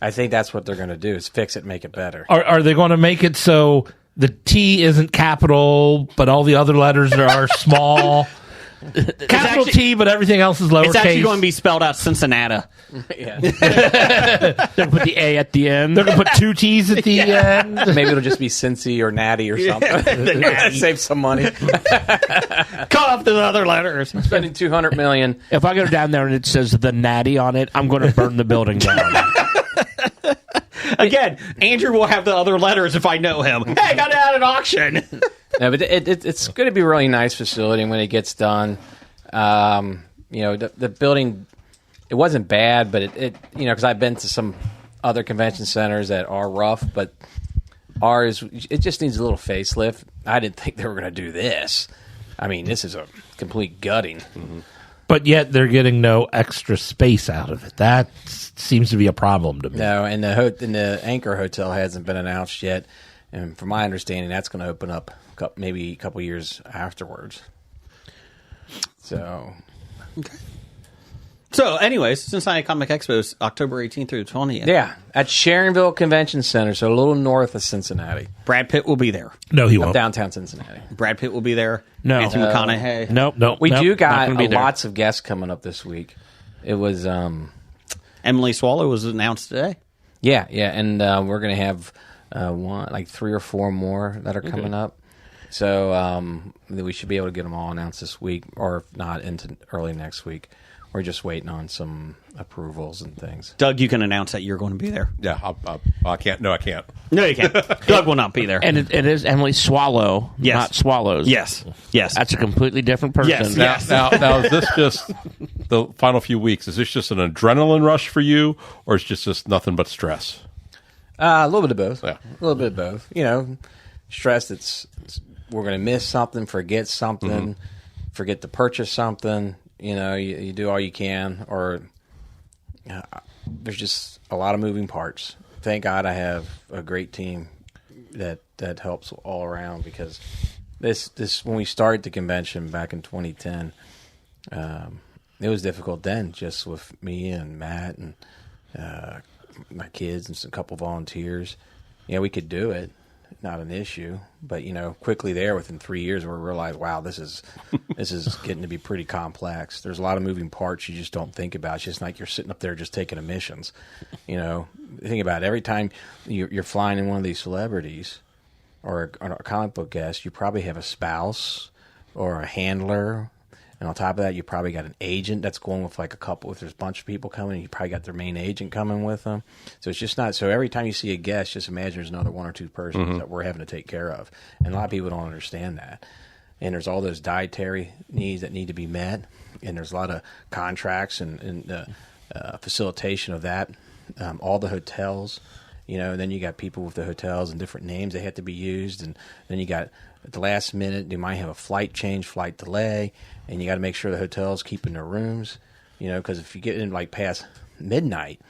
I think that's what they're going to do: is fix it, make it better.
Are they going to make it so the T isn't capital, but all the other letters are small? Capital
actually-
T, but everything else is lowercase.
It's actually going to be spelled out Cincinnati.
Yeah.
They put the A at the end.
They're going to put two T's at the end.
Maybe it'll just be Cincy or Natty or something. Save some money.
Cut off the other letters.
Spending $200 million.
If I go down there and it says the Natty on it, I'm going to burn the building down.
Again, Andrew will have the other letters if I know him. Hey, I got it at an auction.
No, but it's going to be a really nice facility when it gets done. The building, it wasn't bad, but it because I've been to some other convention centers that are rough, but ours, it just needs a little facelift. I didn't think they were going to do this. I mean, this is a complete gutting.
But yet they're getting no extra space out of it. That seems to be a problem to me.
No, and the Anchor Hotel hasn't been announced yet, and from my understanding, that's going to open up maybe a couple years afterwards. So,
So, anyways, Cincinnati Comic Expo is October 18th through the 20th.
yeah, at Sharonville Convention Center, so a little north of Cincinnati,
Brad Pitt will be there.
No, he won't.
downtown Cincinnati.
Brad Pitt will be there.
No.
Anthony McConaughey.
Nope.
We
Nope,
do
not
got
gonna be there.
lots of guests coming up this week. It was,
Emily Swallow was announced today.
yeah, and we're going to have 3 or 4 more that are coming up. So we should be able to get them all announced this week, or if not, into early next week. we're just waiting on some approvals and things.
Doug, you can announce that you're going to be there.
Yeah, I can't. No, I can't.
No, you can't. Doug will not be there.
And it is Emily Swallow,
Yes.
not Swallows.
Yes. Yes.
That's a completely different person.
Yes.
Now,
Yes.
now, is this just the final few weeks? Is this just an adrenaline rush for you, or is it just nothing but stress?
A little bit of both.
Yeah.
A little bit of both. You know, stress. We're going to miss something, forget something, forget to purchase something. You know, you do all you can, or there's just a lot of moving parts. Thank God I have a great team that helps all around, because this when we started the convention back in 2010, it was difficult then, just with me and Matt and my kids and a couple volunteers. You know, we could do it, not an issue. But you know, quickly there, within 3 years, we realized, wow, this is getting to be pretty complex. There's a lot of moving parts you just don't think about. It's just like you're sitting up there just taking emissions. You know, think about it. Every time you're flying in one of these celebrities or a comic book guest, you probably have a spouse or a handler. And on top of that, you probably got an agent that's going with like a couple. If there's a bunch of people coming, you probably got their main agent coming with them. So it's just not. So every time you see a guest, just imagine there's another one or two persons that we're having to take care of. And a lot of people don't understand that. And there's all those dietary needs that need to be met. And there's a lot of contracts and facilitation of that. All the hotels, you know, and then you got people with the hotels and different names that have to be used. And then you got at the last minute, you might have a flight change, flight delay, and you got to make sure the hotel's keeping their rooms, you know, because if you get in like past midnight,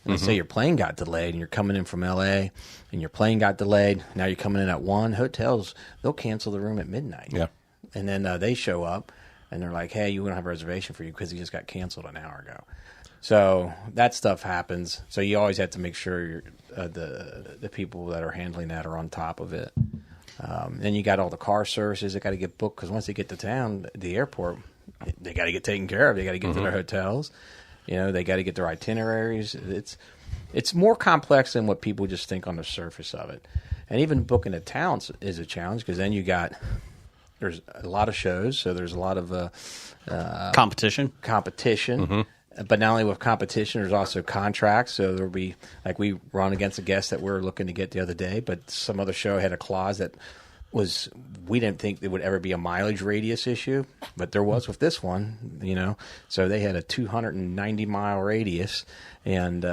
and let's say your plane got delayed and you're coming in from LA and your plane got delayed, now you're coming in at 1, hotels, they'll cancel the room at midnight.
Yeah.
And then they show up and they're like, hey, you don't have a reservation for you because he just got canceled an hour ago. So that stuff happens. So you always have to make sure you're, the people that are handling that are on top of it. Then you got all the car services that got to get booked, because once they get to town, the airport, they got to get taken care of. They got to get to their hotels. You know, they got to get their itineraries. It's more complex than what people just think on the surface of it. And even booking a town is a challenge, because then there's a lot of shows, so there's a lot of
competition.
But not only with competition, there's also contracts. So there'll be, like, we run against a guest that we were looking to get the other day, but some other show had a clause that we didn't think there would ever be a mileage radius issue, but there was with this one, you know. So they had a 290-mile radius, and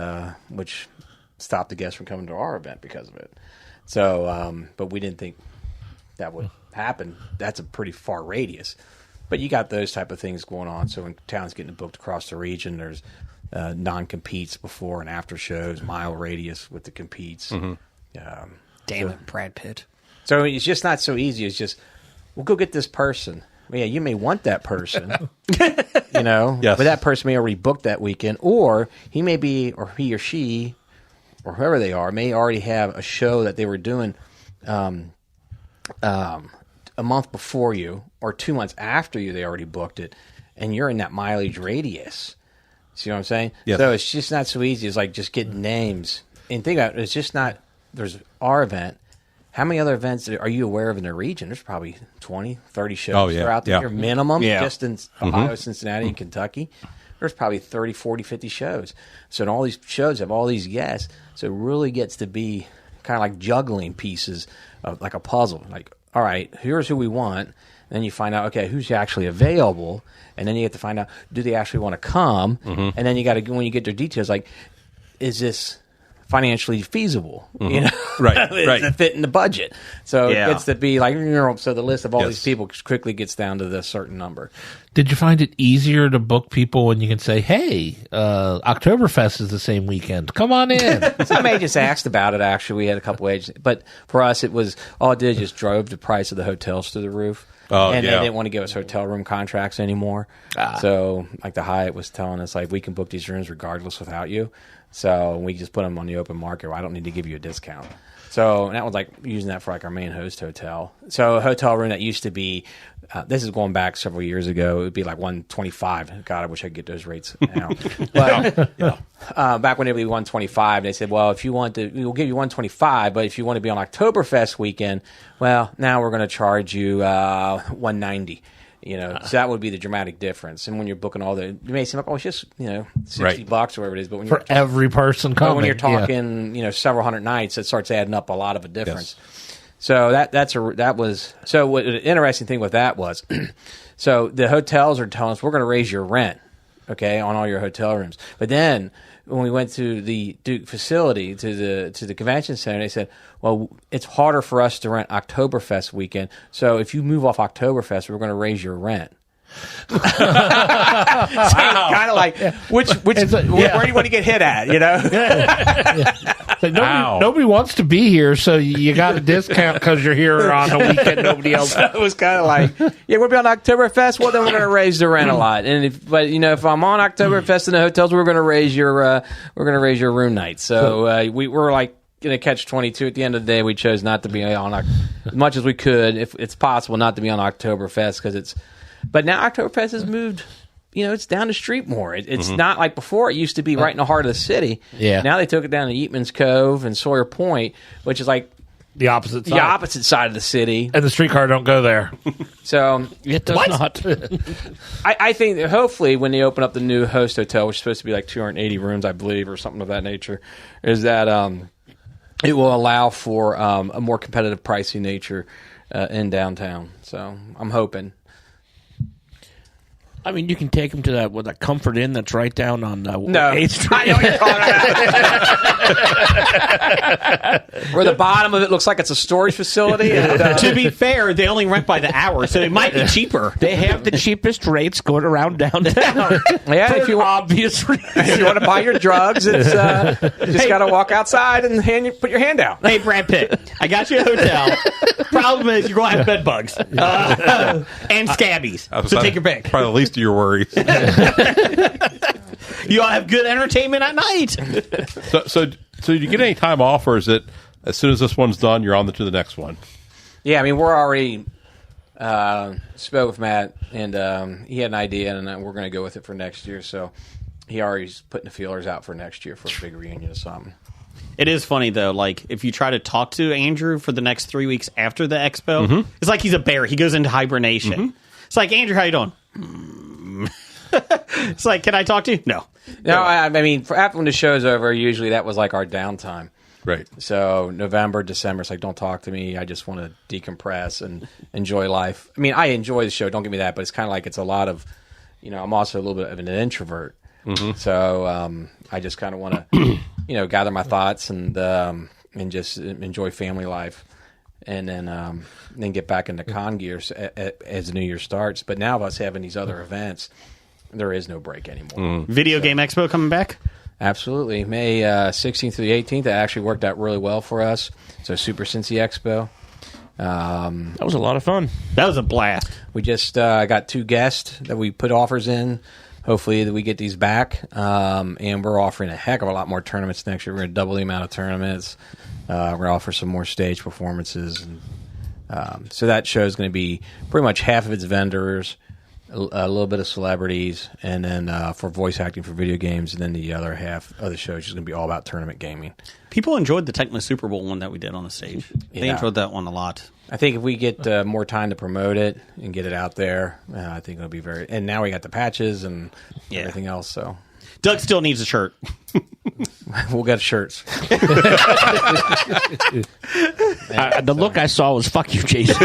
which stopped the guests from coming to our event because of it. So, but we didn't think that would happen. That's a pretty far radius. But you got those type of things going on. So when town's getting booked across the region, there's non-competes before and after shows, mile radius with the competes.
Damn it, Brad Pitt.
So it's just not so easy. It's just, we'll go get this person. Yeah, you may want that person, you know,
Yes.
but that person may already booked that weekend, or he may be, or he or she, or whoever they are, may already have a show that they were doing a month before you or 2 months after you. They already booked it, and you're in that mileage radius. See what I'm saying?
Yes.
So it's just not so easy. It's like just getting names. And think about it, it's just not, there's our event. How many other events are you aware of in the region? There's probably 20, 30 shows
Oh, yeah.
throughout the
Yeah.
year minimum,
Yeah.
just in Ohio, Cincinnati, and Kentucky. There's probably 30, 40, 50 shows. So in all these shows have all these guests. So it really gets to be kind of like juggling pieces of like a puzzle. Like, all right, here's who we want. Then you find out, okay, who's actually available. And then you have to find out, do they actually want to come? And then you got to, when you get their details, like, is this financially feasible? You know,
Right,
Does
right.
it fit in the budget? So
Yeah.
it gets to be like, you know, so the list of all
Yes.
these people quickly gets down to this certain number.
Did you find it easier to book people when you can say, hey, Oktoberfest is the same weekend. Come on in.
Some agents asked about it, actually. We had a couple agents. But for us, it was, all it did just drove the price of the hotels through the roof.
Oh,
and
yeah.
they didn't want to give us hotel room contracts anymore. So, like the Hyatt was telling us, like, we can book these rooms regardless without you. So we just put them on the open market. I don't need to give you a discount. So and that was like using that for like our main host hotel. So a hotel room that used to be, this is going back several years ago, it would be like $125. God, I wish I could get those rates now. But back when it would be $125, they said, well, if you want to, we'll give you $125, but if you want to be on Oktoberfest weekend, well, now we're going to charge you $190. So that would be the dramatic difference. And when you're booking all the, you may seem like, oh, it's just $60
Right.
or whatever it is, but when
For every person
but
coming.
when you're
yeah.
talking, several hundred nights, it starts adding up a lot of a difference. So what the interesting thing with that was, so the hotels are telling us we're going to raise your rent, okay, on all your hotel rooms. But then when we went to the Duke facility to the convention center, they said, well, it's harder for us to rent Oktoberfest weekend. So if you move off Oktoberfest, we're going to raise your rent. Kind of like where do you want to get hit at?
So nobody wants to be here, so you got a discount because you're here on a weekend. Nobody else.
So it was kind of like, we'll be on Oktoberfest. Well, then we're going to raise the rent a lot. And if I'm on Oktoberfest in the hotels, we're going to raise your room night. So we were like going to catch 22. At the end of the day, we chose not to be on as much as we could, if it's possible, not to be on Oktoberfest because it's. But now Oktoberfest has moved. It's down the street more. It's not like before. It used to be right in the heart of the city.
Yeah.
Now they took it down to Yeatman's Cove and Sawyer Point, which is like
The opposite side.
the opposite side of the city.
And the streetcar don't go there.
So
It does not.
I think that hopefully when they open up the new host hotel, which is supposed to be like 280 rooms, I believe, or something of that nature, is that it will allow for a more competitive pricing nature in downtown. So I'm hoping.
I mean, you can take them to that Comfort Inn that's right down on 8th Street.
I know what you're talking about. Where the bottom of it looks like it's a storage facility. And,
To be fair, they only rent by the hour, so it might be cheaper.
They have the cheapest rates going around downtown.
yeah,
For
if you
obvious reasons.
if you want to buy your drugs, it's you just got to walk outside and put your hand out.
Hey, Brad Pitt, I got you a hotel. Problem is, you're going to have bed bugs and scabbies. So take your pick.
Probably the least of your worries.
You all have good entertainment at night.
So do you get any time off, or is it as soon as this one's done, you're on to the next one?
Yeah, I mean, we're already spoke with Matt, and he had an idea, and we're going to go with it for next year. So he already's putting the feelers out for next year for a big reunion or something.
It is funny, though, like, if you try to talk to Andrew for the next 3 weeks after the expo, it's like he's a bear. He goes into hibernation. It's like, Andrew, how you doing? It's like, can I talk to you? No.
No, I mean, after when the show's over, usually that was like our downtime.
Right.
So November, December, it's like, don't talk to me. I just want to decompress and enjoy life. I mean, I enjoy the show. Don't give me that, but it's kind of like it's a lot of, I'm also a little bit of an introvert. So I just kind of want to, gather my thoughts and just enjoy family life, and then get back into con gear as the new year starts. But now of us having these other events, there is no break anymore.
Video Game Expo coming back?
Absolutely. May 16th through the 18th. That actually worked out really well for us. So Super Cincy Expo.
That was a lot of fun.
That was a blast.
We just got 2 guests that we put offers in. Hopefully that we get these back. And we're offering a heck of a lot more tournaments next year. We're going to double the amount of tournaments. We're going to offer some more stage performances. And, so that show is going to be pretty much half of its vendors, a little bit of celebrities, and then for voice acting for video games, and then the other half of the show is just going to be all about tournament gaming.
People enjoyed the Tecmo Super Bowl one that we did on the stage. They
Yeah.
enjoyed that one a lot.
I think if we get more time to promote it and get it out there, I think it'll be very. And now we got the patches and everything else, so
Doug still needs a shirt.
we'll get shirts.
The look I saw was "fuck you, Jason,"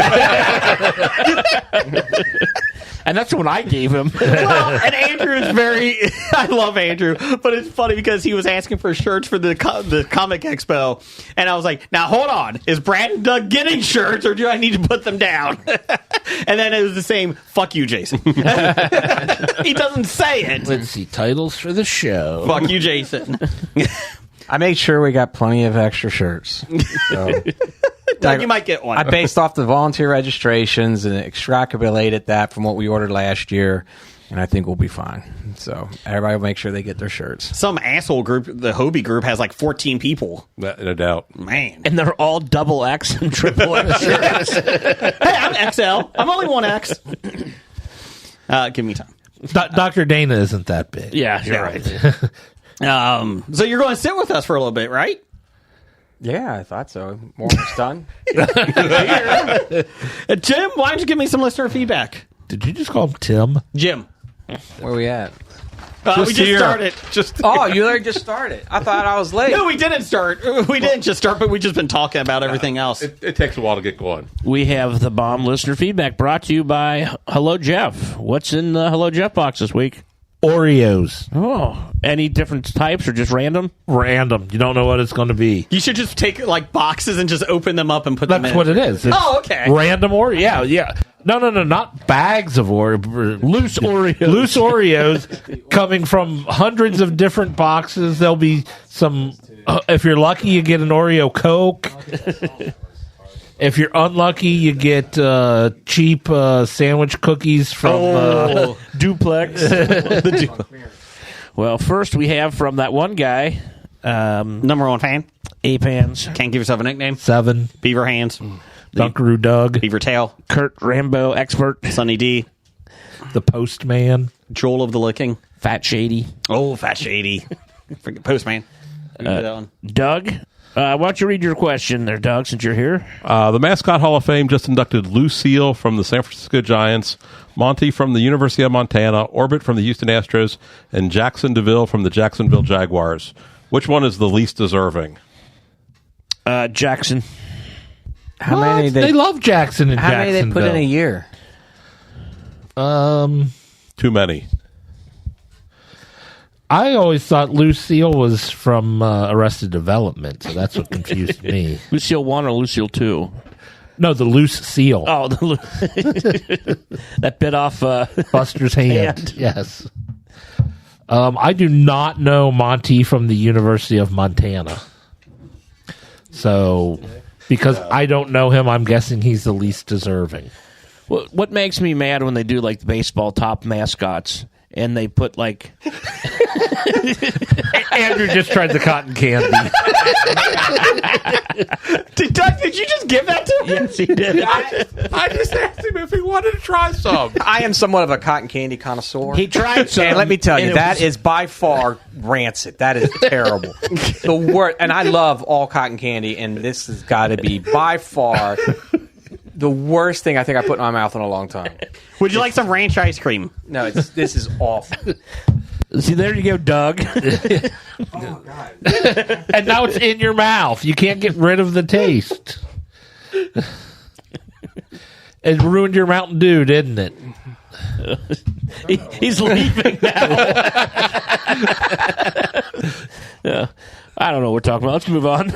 and that's what I gave him.
Well, and Andrew is very. I love Andrew, but it's funny because he was asking for shirts for the Comic Expo, and I was like, "Now hold on, is Brad and Doug getting shirts, or do I need to put them down?" And then it was the same. Fuck you, Jason. He doesn't say it.
Let's see, titles for the show.
Fuck you, Jason.
I made sure we got plenty of extra shirts. So,
Doug, you might get one.
I based off the volunteer registrations and extrapolated that from what we ordered last year, and I think we'll be fine. So everybody will make sure they get their shirts.
Some asshole group, the Hobie group, has like 14 people.
No doubt.
Man.
And they're all double X and triple X shirts.
Hey, I'm XL. I'm only 1X. Give me time.
Dr. Dana isn't that big.
Yeah, you're right.
So you're going to sit with us for a little bit, right?
Yeah, I thought so. More almost done.
Jim, why don't you give me some listener feedback?
Did you just call him Tim?
Jim.
Where we at?
We just started.
Oh, you already just started. I thought I was late.
No, we didn't start. We didn't just start, but we've just been talking about everything else.
It takes a while to get going.
We have the bomb listener feedback brought to you by Hello Jeff. What's in the Hello Jeff box this week?
Oreos.
Oh, any different types or just random?
Random. You don't know what it's going to be.
You should just take like boxes and just open them up and put them
That's
in.
what it is. It's
Oh, okay.
Random Oreo. Yeah. No, not bags of Oreo.
Loose Oreos.
Loose Oreos coming from hundreds of different boxes. There'll be some. If you're lucky, you get an Oreo Coke. If you're unlucky, you get cheap sandwich cookies from
Duplex. Well, first we have from that one guy,
Number one fan.
Ape Hands,
Can't give yourself a nickname.
7.
Beaver Hands.
Dunkaroo Doug.
Beaver Tail.
Kurt Rambo Expert,
Sunny D.
The Postman.
Joel of the Licking.
Fat Shady,
Oh, Fat Shady. Freaking Postman. That one.
Doug. Why don't you read your question there, Doug, since you're here?
The Mascot Hall of Fame just inducted Lucille from the San Francisco Giants, Monty from the University of Montana, Orbit from the Houston Astros, and Jackson DeVille from the Jacksonville Jaguars. Which one is the least deserving?
Jackson.
How
What?
many
They love Jackson and
How many they put in a year?
Too many.
I always thought Lucille was from Arrested Development, so that's what confused me.
Lucille 1 or Lucille 2?
No, the loose seal.
Oh, that bit off.
Buster's hand. Yes. I do not know Monty from the University of Montana. So, because I don't know him, I'm guessing he's the least deserving.
What makes me mad when they do like the baseball top mascots and they put like
Andrew just tried the cotton candy.
Did you just give that to him?
yes he did.
I just asked him if he wanted to try some.
I am somewhat of a cotton candy connoisseur.
He tried some.
And let me tell you,
and it
that
was-
is by far rancid. That is terrible. The worst. And I love all cotton candy, and this has got to be by far the worst thing I think I put in my mouth in a long time.
Would you like some ranch ice cream?
No, this is awful.
See, there you go, Doug.
Oh God.
And now it's in your mouth. You can't get rid of the taste. It ruined your Mountain Dew, didn't it?
He's leaving now. Yeah. I don't know what we're talking about. Let's move on.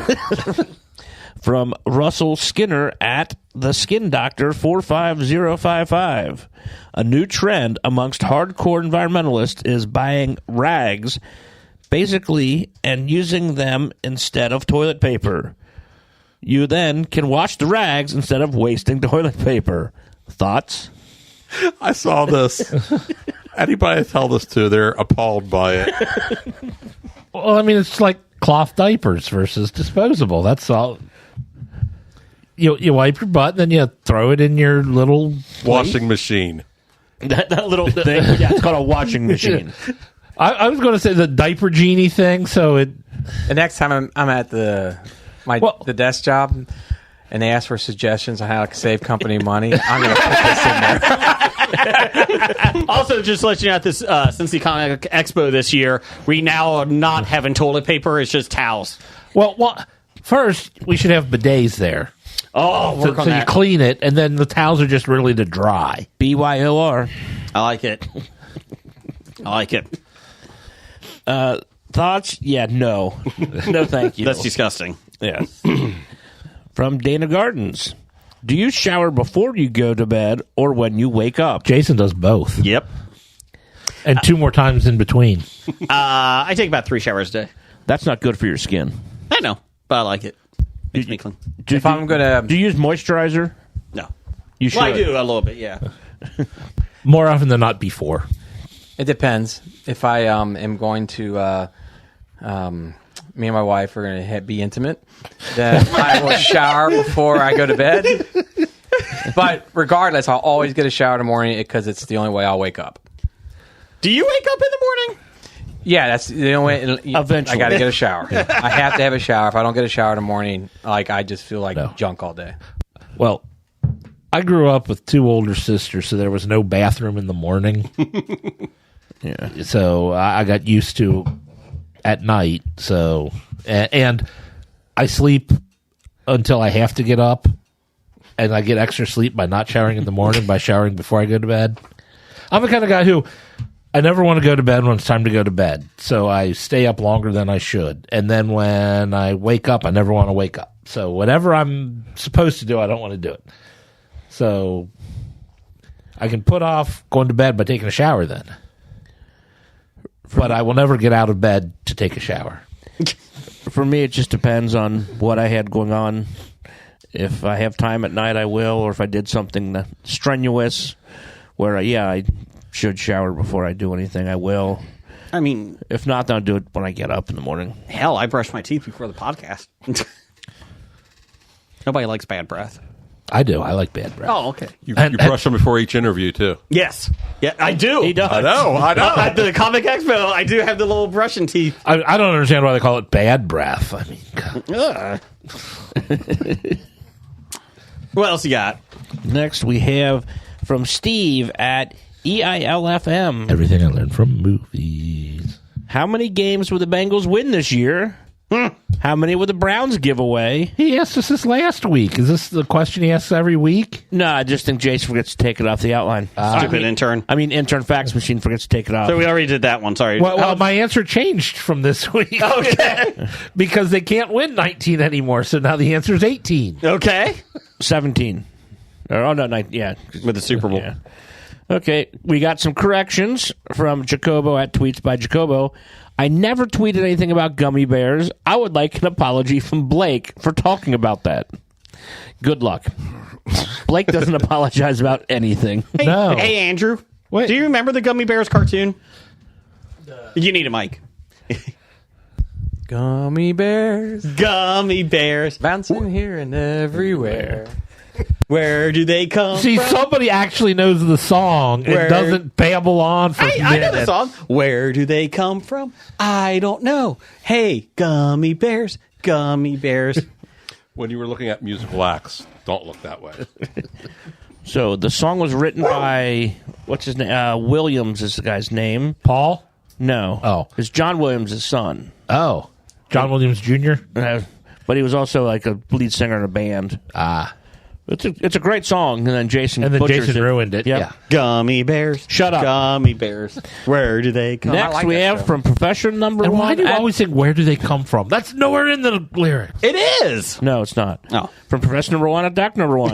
From Russell Skinner at the Skin Doctor 45055. A new trend amongst hardcore environmentalists is buying rags, basically, and using them instead of toilet paper. You then can wash the rags instead of wasting toilet paper. Thoughts?
I saw this. Anybody I tell this to, they're appalled by it.
Well, I mean, it's like cloth diapers versus disposable. That's all. You wipe your butt, and then you throw it in your little
Washing machine.
That little thing. Yeah, it's called a washing machine.
I was going to say the diaper genie thing. So it.
The next time I'm at the desk job, and they ask for suggestions on how to save company money, I'm going to put this in there.
Also, just to let you know, at this Cincy Comic Expo this year, we now are not having toilet paper. It's just towels.
Well, first we should have bidets there.
Oh,
So,
work on
so you
that.
clean it, and then the towels are just really to dry.
BYOR.
I like it. I like it.
Thoughts? Yeah, no. No, thank you.
That's disgusting.
Yeah. From Dana Gardens. Do you shower before you go to bed or when you wake up?
Jason does both,
Yep.
and 2 more times in between.
I take about 3 showers a day.
That's not good for your skin.
I know, but I like it. Makes me clean.
If I'm going to...
Do you use moisturizer?
No.
You should.
Well, I do a little bit, yeah.
More often than not, before.
It depends. If I am going to, me and my wife are going to be intimate, then I will shower before I go to bed. But regardless, I'll always get a shower in the morning because it's the only way I'll wake up.
Do you wake up in the morning?
Yeah, that's the only way.
Eventually.
I got to get a shower. I have to have a shower. If I don't get a shower in the morning, like I just feel like
No.
junk all day.
Well,
I grew up with two older sisters, so there was no bathroom in the morning.
Yeah.
So I got used to at night. So and I sleep until I have to get up, and I get extra sleep by not showering in the morning, by showering before I go to bed. I'm the kind of guy who I never want to go to bed when it's time to go to bed, so I stay up longer than I should. And then when I wake up, I never want to wake up. So whatever I'm supposed to do, I don't want to do it. So I can put off going to bed by taking a shower then. But I will never get out of bed to take a shower.
For me, it just depends on what I had going on. If I have time at night, I will. Or if I did something strenuous where, I should shower before I do anything, I will.
I mean,
If not, then I'll do it when I get up in the morning.
hell, I brush my teeth before the podcast. Nobody likes bad breath.
I do. I like bad breath.
Oh, okay.
You brush them before each interview, too.
Yes. Yeah, I do.
He does.
I know.
At the Comic Expo, I do have the little brushing teeth.
I don't understand why they call it bad breath. I mean, God.
What else you got?
Next, we have from Steve at EILFM.
Everything I learned from movies.
How many games will the Bengals win this year? How many will the Browns give away?
He asked us this last week. Is this the question he asks every week?
No, I just think Jason forgets to take it off the outline.
Stupid intern.
Intern fax machine forgets to take it off.
So we already did that one. Sorry.
Well, my answer changed from this week.
Okay.
Because they can't win 19 anymore, so now the answer is 18.
Okay.
17. Oh, no, 9. Yeah.
With the Super Bowl.
Yeah. Okay, we got some corrections from Jacobo at Tweets by Jacobo. I never tweeted anything about gummy bears. I would like an apology from Blake for talking about that. Good luck. Blake doesn't apologize about anything.
No.
Hey, Andrew.
Wait.
Do you remember the Gummy Bears cartoon? You need a mic.
Gummy bears
Gummy Bears.
bouncing here and everywhere.
Where do they come
See,
from?
somebody actually knows the song and
Where-
doesn't babble on for
I know the
minutes.
song. Where do they come from? I don't know. Hey, Gummy Bears. Gummy Bears.
When you were looking at musical acts, don't look that way.
So the song was written by, what's his name? Williams is the guy's name.
Paul?
No.
Oh.
It's John Williams' son.
Oh. John Williams Jr.?
But he was also like a lead singer in a band.
Ah.
It's a great song, and then Jason butchers
Jason
it.
ruined it.
Yep.
Yeah.
Gummy Bears.
Shut up.
Gummy Bears. Where do they come
Next,
like
we
that
have
show.
from Professor Number
And
One.
why do you
at-
always think, where do they come from? That's nowhere in the lyrics.
It is.
No, it's not.
Oh.
From Professor Number One at Doc Number One.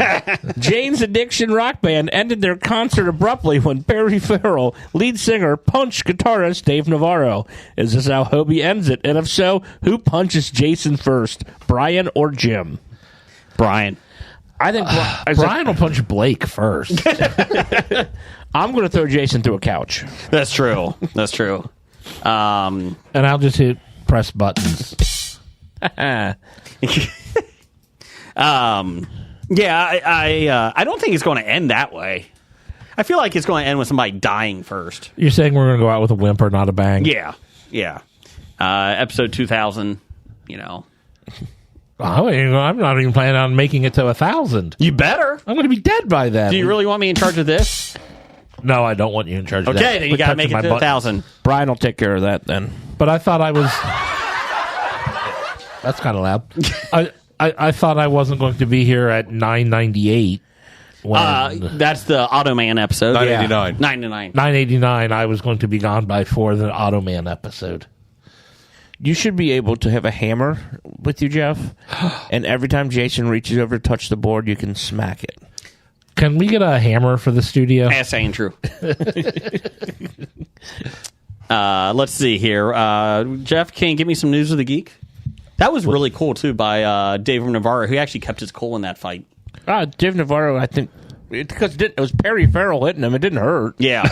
Jane's Addiction Rock Band ended their concert abruptly when Perry Farrell, lead singer, punched guitarist Dave Navarro. Is this how Hobie ends it? And if so, who punches Jason first, Brian or Jim?
Brian.
I think
Brian will punch Blake first.
I'm going to throw Jason through a couch.
That's true. That's true.
And I'll just hit press buttons.
Yeah, I don't think it's going to end that way. I feel like it's going to end with somebody dying first.
You're saying we're going to go out with a whimper, not a bang?
Yeah, yeah. Episode 2000, you know.
Oh, I'm not even planning on making it to 1,000.
You better.
I'm going to be dead by then.
Do you really want me in charge of this?
No, I don't want you in charge of that.
Okay, then you
Quit
got to
touching
make it
my
to
buttons.
1,000.
Brian will take care of that then.
But I thought I was... That's kind of loud. I thought I wasn't going to be here at 9:98. When
That's the Automan episode.
989.
9 to 9.
9:89, I was going to be gone by for the Automan episode.
You should be able to have a hammer with you, Jeff. And every time Jason reaches over to touch the board, you can smack it.
Can we get a hammer for the studio?
Ask Andrew. Let's see here. Jeff, can you give me some news of the geek? That was really cool, too, by Dave Navarro, who actually kept his cool in that fight.
Dave Navarro, I think, because it was Perry Farrell hitting him. It didn't hurt.
Yeah.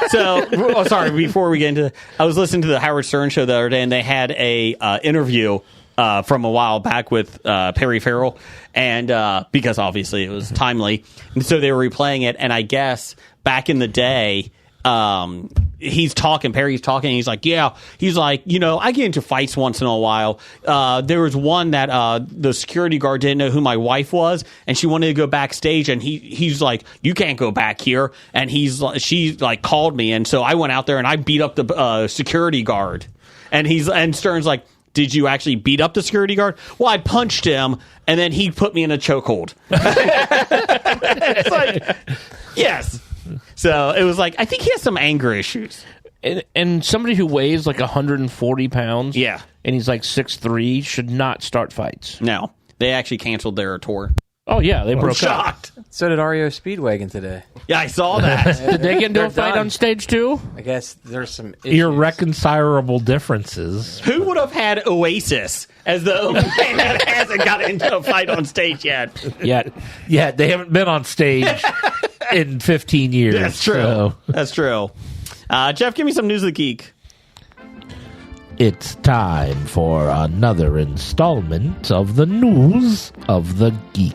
So, sorry, before we get into I was listening to the Howard Stern show the other day, and they had a interview from a while back with Perry Farrell, and because obviously it was timely, and so they were replaying it, and I guess back in the day, he's talking, Perry's talking, and he's like, yeah, he's like, I get into fights once in a while. There was one that the security guard didn't know who my wife was, and she wanted to go backstage, and he's like, you can't go back here, and she like called me, and so I went out there and I beat up the security guard, and Stern's like, did you actually beat up the security guard? Well, I punched him, and then he put me in a chokehold. It's like, yes. So it was like, I think he has some anger issues.
And somebody who weighs like 140 pounds,
Yeah.
and he's like 6'3", should not start fights.
No, they actually canceled their tour.
Oh yeah, they broke up.
Shocked.
So did REO Speedwagon today.
Yeah, I saw that.
Did they get into
They're
a fight
done.
on stage too?
I guess there's some issues.
Irreconcilable differences.
Who would have had Oasis as the only band that hasn't got into a fight on stage yet?
Yet.
Yeah, they haven't been on stage in 15 years.
That's true.
so
That's true. Jeff, give me some news of the geek.
it's time for another installment of the News of the Geek.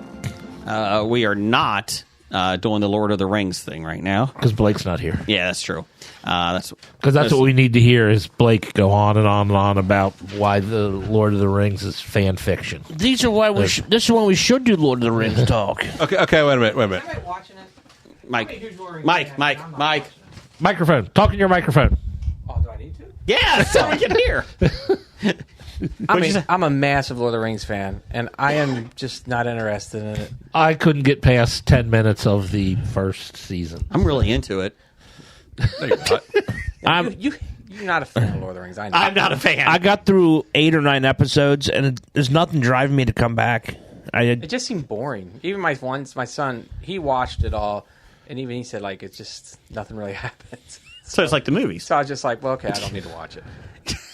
We are not doing the Lord of the Rings thing right now.
Because Blake's not here.
Yeah, that's true. That's
What we need to hear is Blake go on and on and on about why the Lord of the Rings is fan fiction.
These are why we. This is when we should do Lord of the Rings talk.
Okay, wait a minute.
Mike.
Microphone. Talk in your microphone.
Oh, do I need to?
Yeah, so we can hear.
I'm a massive Lord of the Rings fan, and I am just not interested in it.
I couldn't get past 10 minutes of the first season.
I'm really into it.
No, you're not.
You're not a fan of Lord of the Rings. I know.
I'm not a fan.
I got through 8 or 9 episodes, and there's nothing driving me to come back.
It just seemed boring. Even my son, he watched it all, and even he said like it's just nothing really happens.
So it's like the movies.
So I was just like, well, okay, I don't need to watch it.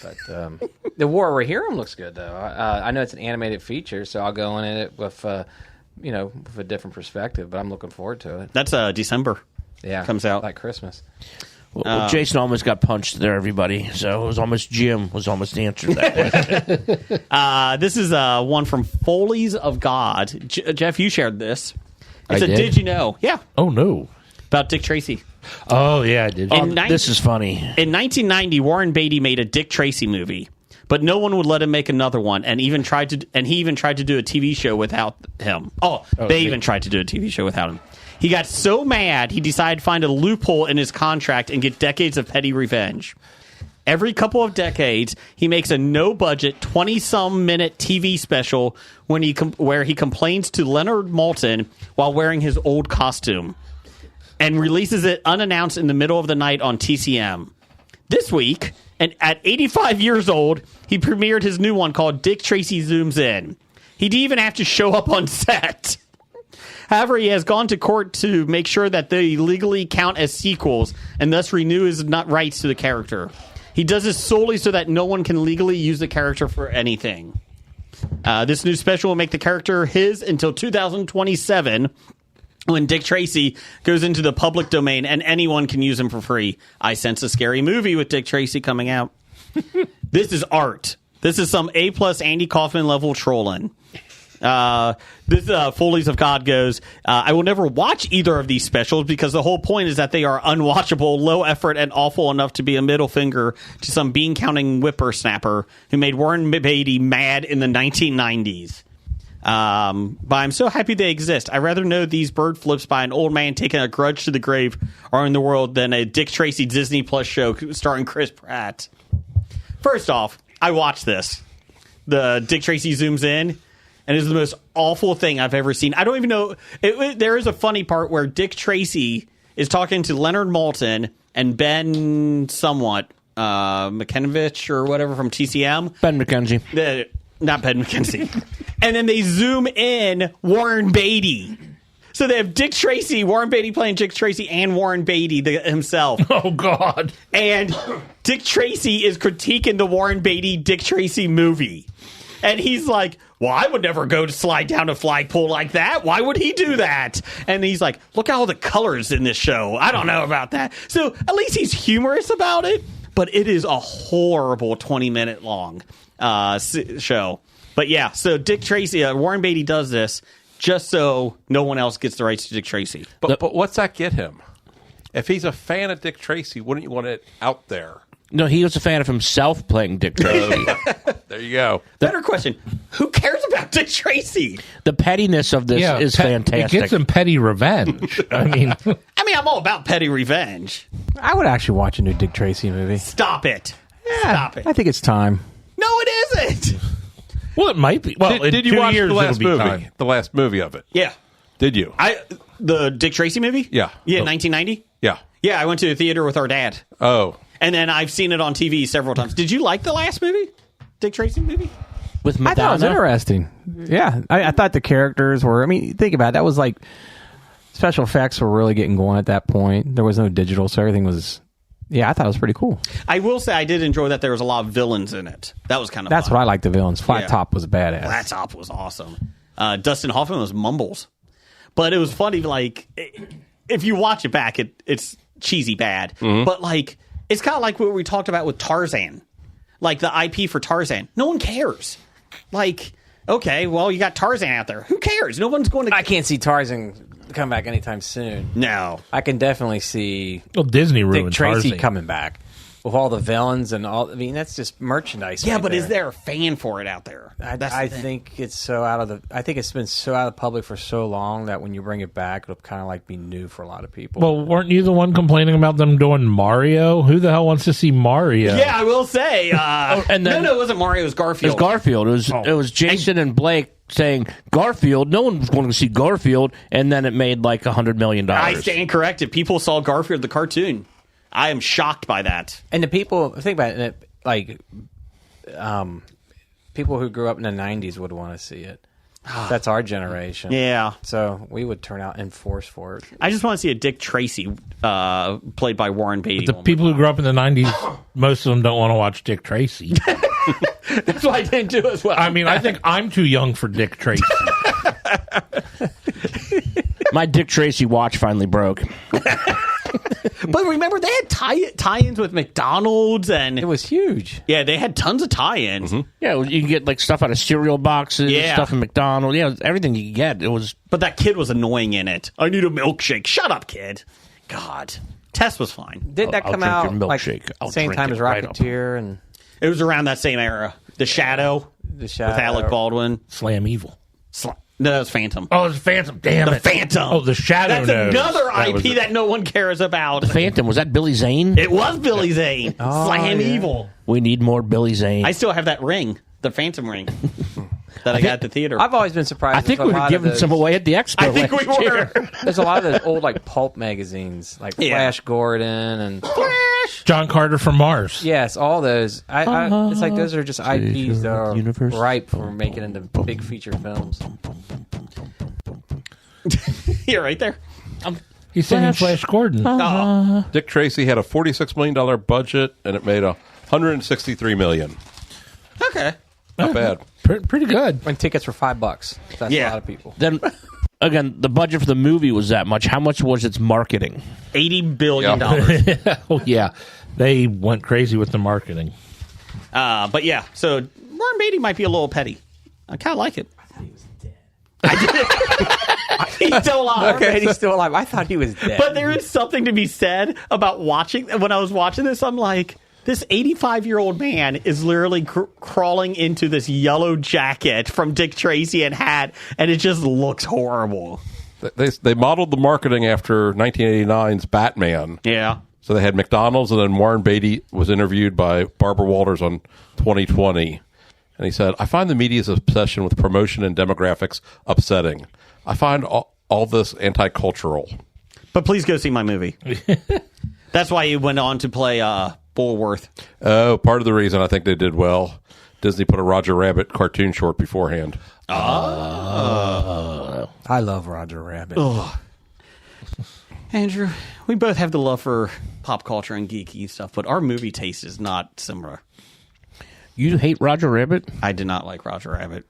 But the War of Rohirrim looks good though. I know it's an animated feature, so I'll go in it with with a different perspective. But I'm looking forward to it.
That's December.
Yeah,
Comes out.
like Christmas.
Well, Jason almost got punched there, everybody. So it was almost Jim was almost the answer to that question.
This is one from Follies of God. Jeff, you shared this.
I
It's a
did?
Did You Know? Yeah,
Oh, no.
about Dick Tracy.
Oh, yeah, I did.
This is funny.
In 1990, Warren Beatty made a Dick Tracy movie, but no one would let him make another one, and he even tried to do a TV show without him. They even tried to do a TV show without him. He got so mad, he decided to find a loophole in his contract and get decades of petty revenge. Every couple of decades, he makes a no-budget, 20-some minute TV special where he complains to Leonard Maltin while wearing his old costume, and releases it unannounced in the middle of the night on TCM. This week, and at 85 years old, he premiered his new one called Dick Tracy Zooms In. He didn't even have to show up on set. However, he has gone to court to make sure that they legally count as sequels and thus renew his rights to the character. He does this solely so that no one can legally use the character for anything. This new special will make the character his until 2027, when Dick Tracy goes into the public domain and anyone can use him for free. I sense a scary movie with Dick Tracy coming out. This is art. This is some A+ Andy Kaufman level trolling. This Follies of God goes, I will never watch either of these specials because the whole point is that they are unwatchable, low effort, and awful enough to be a middle finger to some bean-counting whippersnapper who made Warren Beatty mad in the 1990s. But I'm so happy they exist. I'd rather know these bird flips by an old man taking a grudge to the grave are in the world than a Dick Tracy Disney Plus show starring Chris Pratt. First off, I watched this. The Dick Tracy Zooms In, and it's the most awful thing I've ever seen. I don't even know. There is a funny part where Dick Tracy is talking to Leonard Maltin and Ben McKenovich or whatever from TCM.
Ben McKenzie.
Not Ben McKenzie. And then they zoom in Warren Beatty. So they have Dick Tracy, Warren Beatty playing Dick Tracy, and Warren Beatty himself.
Oh, God.
And Dick Tracy is critiquing the Warren Beatty Dick Tracy movie. And he's like, well, I would never go to slide down a flagpole like that. Why would he do that? And he's like, look at all the colors in this show. I don't know about that. So at least he's humorous about it. But it is a horrible 20-minute long show. But yeah, so Dick Tracy, Warren Beatty does this just so no one else gets the rights to Dick Tracy.
But what's that get him? If he's a fan of Dick Tracy, wouldn't you want it out there?
No, he was a fan of himself playing Dick Tracy.
There you go.
Better question: who cares about Dick Tracy?
The pettiness of this is fantastic.
It gets some petty revenge. I mean,
I'm all about petty revenge.
I would actually watch a new Dick Tracy movie.
Stop it!
Yeah,
Stop it!
I think it's time.
No, it isn't.
well, it might be. Well,
Did you
in 2
watch
years,
the last
it'll be
movie?
time.
The last movie of it?
Yeah,
Did you?
the Dick Tracy movie.
Yeah.
Yeah, 1990.
Yeah.
Yeah, I went to the theater with our dad,
Oh.
and then I've seen it on TV several times. Did you like the last movie, Dick Tracy movie?
with
I thought it was
Madonna.
interesting. Yeah, I thought the characters were. I mean, think about it. That was like special effects were really getting going at that point. There was no digital, so everything was. Yeah, I thought it was pretty cool.
I will say I did enjoy that there was a lot of villains in it. That was kind of
That's
fun.
what I liked. The villains. Flat
Yeah.
Top was badass.
Flat Top was awesome. Dustin Hoffman was Mumbles, but it was funny. Like if you watch it back, it's cheesy bad, but like it's kind of like what we talked about with Tarzan, like the IP for Tarzan. No one cares. Like, okay, well you got Tarzan out there. Who cares? No one's going to.
I can't see Tarzan come back anytime soon.
No.
I can definitely see
Well, Disney
Dick
ruined
Tracy
Tarzan.
coming back with all the villains and all. I mean, that's just merchandise.
Yeah,
right
but is
there?
there a fan for it out there? That's
I
the thing.
think it's so out of the. I think it's been so out of the public for so long that when you bring it back, it'll kind of like be new for a lot of people.
Well, weren't you the one complaining about them doing Mario? Who the hell wants to see Mario?
Yeah, I will say.
and then-
no, it wasn't Mario. It was
It
Garfield.
was Garfield. It was Jason and Blake saying Garfield. No one was going to see Garfield, and then it made like $100 million.
I stand corrected. People saw Garfield the cartoon. I am shocked by that.
And the people think about it, like, people who grew up in the '90s would want to see it. That's our generation.
Yeah.
So we would turn out in force for it.
I just want to see a Dick Tracy played by Warren Beatty.
The people who grew up in the 90s, most of them don't want to watch Dick Tracy.
That's why I didn't do as well.
I mean, I think I'm too young for Dick Tracy.
My Dick Tracy watch finally broke.
But remember, they had tie-ins with McDonald's, and
It was huge.
yeah, they had tons of tie-ins.
Yeah, you can get like stuff out of cereal boxes,
Yeah.
stuff in McDonald's. Yeah, everything you could get. It was
But that kid was annoying in it. I need a milkshake. Shut up, kid. God, Tess was fine.
Did that
I'll
come
drink
out
your
like
milkshake. I'll
same
drink
time
it
as
right up.
Rocketeer and
It was around that same era. The Shadow
The Shadow?
with Alec Baldwin.
Slam Evil.
No, that was Phantom.
Oh, it's Phantom. Damn
The
it.
Phantom.
Oh, the Shadow
That's
Knows.
another
That was
IP
it.
that no one cares about.
Phantom. Was that Billy Zane?
It was Billy Zane. Slam
yeah.
Evil.
We need more Billy Zane.
I still have that ring, the Phantom ring, that I got at the theater.
I've always been surprised.
I think
with
we
a
were
lot of
giving
those-
some away at the expo.
I think we
last
were.
year.
There's a lot of those old like pulp magazines, like
Yeah.
Flash Gordon and
John Carter from Mars.
yes, all those. I it's like those are just IPs that are
universe.
ripe for making into big feature films.
You're right there.
He's singing Flash Gordon.
Oh.
Dick Tracy had a $46 million budget, and it made $163 million.
Okay.
Not bad.
Pretty good.
When tickets were $5, that's
Yeah.
a lot of people.
Then again, the budget for the movie was that much. How much was its marketing?
$80 billion.
Oh, yeah. They went crazy with the marketing.
But yeah, so Warren Beatty might be a little petty. I kind of like it. He's still alive.
Okay, he's still alive. I thought he was dead.
But there is something to be said about watching. When I was watching this, I'm like, this 85-year-old man is literally crawling into this yellow jacket from Dick Tracy and hat, and it just looks horrible.
They modeled the marketing after 1989's Batman.
Yeah.
So they had McDonald's, and then Warren Beatty was interviewed by Barbara Walters on 2020. And he said, I find the media's obsession with promotion and demographics upsetting. I find all this anti-cultural.
But please go see my movie. That's why he went on to play Bullworth.
Oh, part of the reason I think they did well, Disney put a Roger Rabbit cartoon short beforehand.
I love Roger Rabbit.
Andrew, we both have the love for pop culture and geeky stuff, but our movie taste is not similar.
You hate Roger Rabbit?
I did not like Roger Rabbit.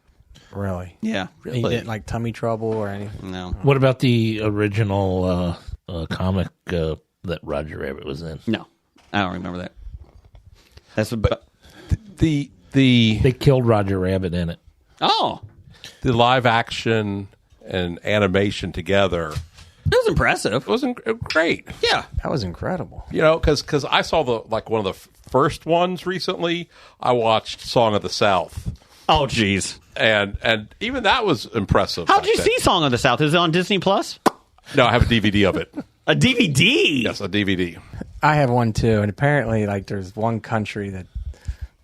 Really?
Yeah.
He didn't like Tummy Trouble or anything.
No.
What about the original comic that Roger Rabbit was in?
No. I don't remember that. That's what.
The
They killed Roger Rabbit in it.
Oh.
live action and animation together
It was impressive.
It was great.
Yeah.
That was incredible.
You know, because I saw one of the first ones recently. I watched Song of the South,
Oh, jeez.
and even that was impressive.
How'd you
back then.
see Song of the South? Is it on Disney Plus?
No, I have a DVD of it.
A DVD?
Yes, a DVD.
I have one too, and apparently, like, there's one country that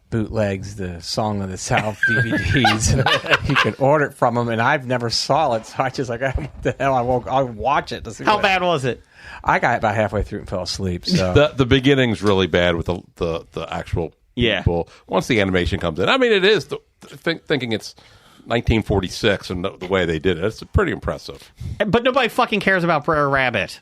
bootlegs the Song of the South DVDs, and you can order it from them. And I've never saw it, so I just like, what the hell? I'll watch it to see.
How
what-
bad was it?
I got about halfway through and fell asleep. So
The beginning's really bad with the actual people. Once the animation comes in, I mean, it is thinking it's 1946 and the way they did it. It's pretty impressive.
But nobody fucking cares about Brer Rabbit.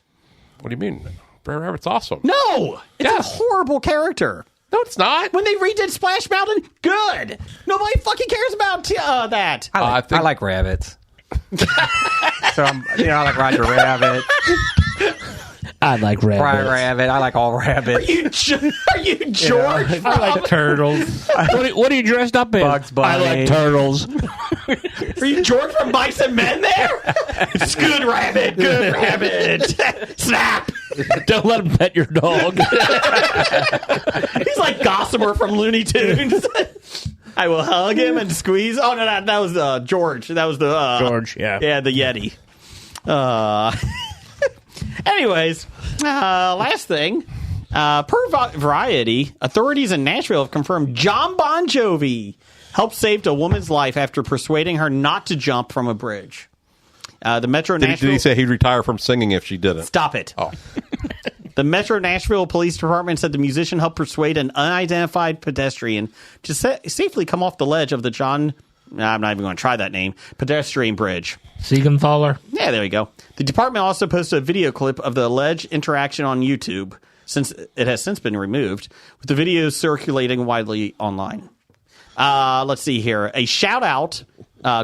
What do you mean? Brer Rabbit's awesome.
No! It's
Yes.
a horrible character.
No, it's not.
When they redid Splash Mountain, good. Nobody fucking cares about that.
I like rabbits. So I like Roger Rabbit,
I like
Brian
rabbits.
Rabbit. I like all rabbits.
Are you George?
I like turtles.
What are you dressed up in?
Bugs Bunny.
I like turtles.
Are you George from Mice and Men there? It's good rabbit. Good rabbit. Snap.
Don't let him pet your dog.
He's like Gossamer from Looney Tunes. I will hug him and squeeze. Oh, no, that was George. That was the...
George, yeah.
Yeah, the Yeti. Anyways, last thing. Per Variety, authorities in Nashville have confirmed John Bon Jovi helped save a woman's life after persuading her not to jump from a bridge. The Metro
Did
Nashville...
he say he'd retire from singing if she didn't?
Stop it.
Oh.
The Metro Nashville Police Department said the musician helped persuade an unidentified pedestrian to safely come off the ledge of the I'm not even going to try that name, pedestrian bridge.
Siegenthaler.
Yeah, there we go. The department also posted a video clip of the alleged interaction on YouTube, since it has since been removed, with the video circulating widely online. Let's see here. A shout out,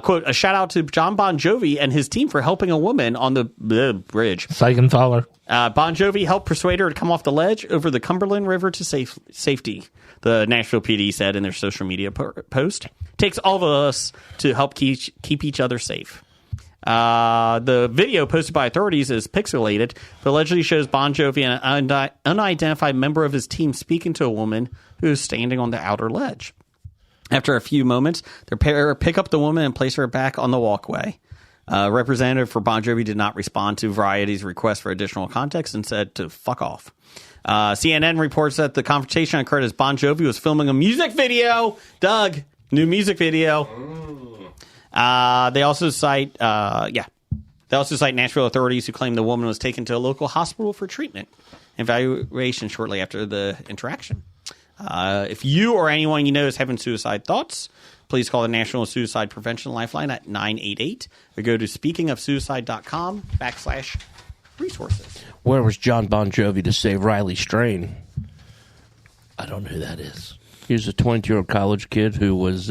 quote, a shout out to John Bon Jovi and his team for helping a woman on the bridge.
Siegenthaler.
Bon Jovi helped persuade her to come off the ledge over the Cumberland River to safety, the Nashville PD said in their social media post. Takes all of us to help keep each other safe. The video posted by authorities is pixelated, but allegedly shows Bon Jovi and an unidentified member of his team speaking to a woman who is standing on the outer ledge. After a few moments, their pair pick up the woman and place her back on the walkway. Representative for Bon Jovi did not respond to Variety's request for additional context and said to fuck off. CNN reports that the confrontation occurred as Bon Jovi was filming a music video. Doug, new music video. They also cite Nashville authorities who claim the woman was taken to a local hospital for treatment and evaluation shortly after the interaction. If you or anyone you know is having suicide thoughts, please call the National Suicide Prevention Lifeline at 988 or go to speakingofsuicide.com/resources.
Where was John Bon Jovi to save Riley Strain?
I don't know who that is.
He was a 22-year-old college kid who was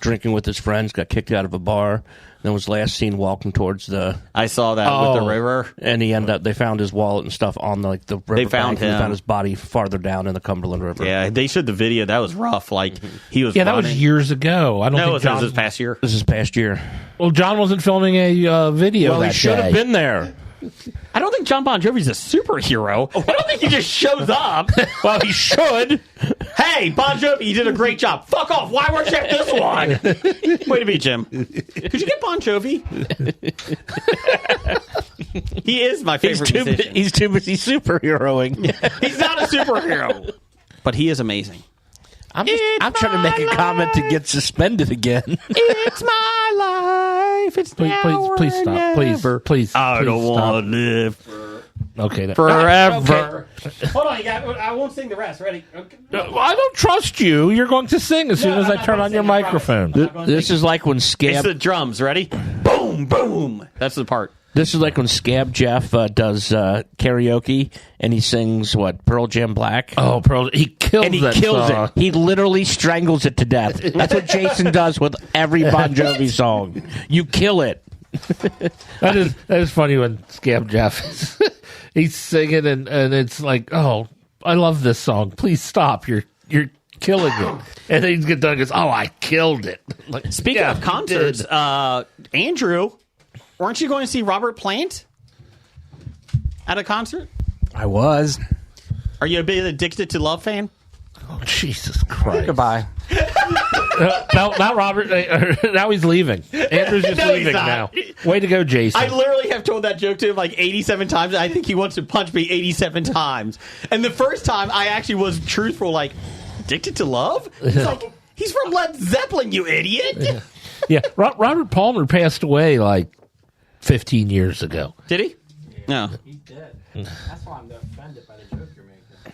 drinking with his friends, got kicked out of a bar, then was last seen walking towards the...
I saw that with the river.
And he ended up... They found his wallet and stuff on the river.
They found
bank, and
him.
They found his body farther down in the Cumberland River.
Yeah, they showed the video. That was rough. Like, he was
Yeah, that was
running.
years ago. I don't
No,
think
it
John...
was this past year.
This is past year.
Well, John wasn't filming a video
Well,
that
he should
day.
have been there.
I don't think John Bon Jovi's a superhero. I don't think he just shows up.
Well, he should.
Hey, Bon Jovi, you did a great job. Fuck off. Why weren't you at this one? Way to be, Jim. Could you get Bon Jovi? He is my favorite musician.
He's too busy superheroing.
He's not a superhero. But he is amazing.
I'm trying to make a comment to get suspended again.
It's my life. It's
Please stop. Please
stop. I don't want to live
Okay.
forever. Hold on, I won't sing the rest. Ready? Okay.
I don't trust you. You're going to sing as soon as
I'm
I
not
turn
gonna
on your
sing, I promise.
microphone.
I'm not gonna
This
sing.
is like when
It's
Scab.
the drums. Ready? Boom, boom. That's the part.
This is like when Scab Jeff does karaoke and he sings Pearl Jam Black.
Oh, Pearl! He kills
And he
that
kills
song.
it. He literally strangles it to death. That's what Jason does with every Bon Jovi song. You kill it.
That is funny when Scab Jeff he's singing and it's like, oh, I love this song. Please stop. You're killing it. And then he's get done and goes, oh, I killed it. Like,
Speaking
yeah,
of
you
concerts,
did.
Andrew, weren't you going to see Robert Plant? at a concert?
I was.
Are you a bit Addicted to Love fan?
Oh, Jesus Christ.
Goodbye.
No, not Robert. Now he's leaving. Andrew's just
No, he's
leaving
not.
now. Way to go, Jason.
I literally have told that joke to him like 87 times. I think he wants to punch me 87 times. And the first time I actually was truthful, like, Addicted to Love? He's like, he's from Led Zeppelin, you idiot.
Yeah, Robert Palmer passed away like 15 years ago.
Did he? No.
He did. That's why I'm offended by the joke you're making.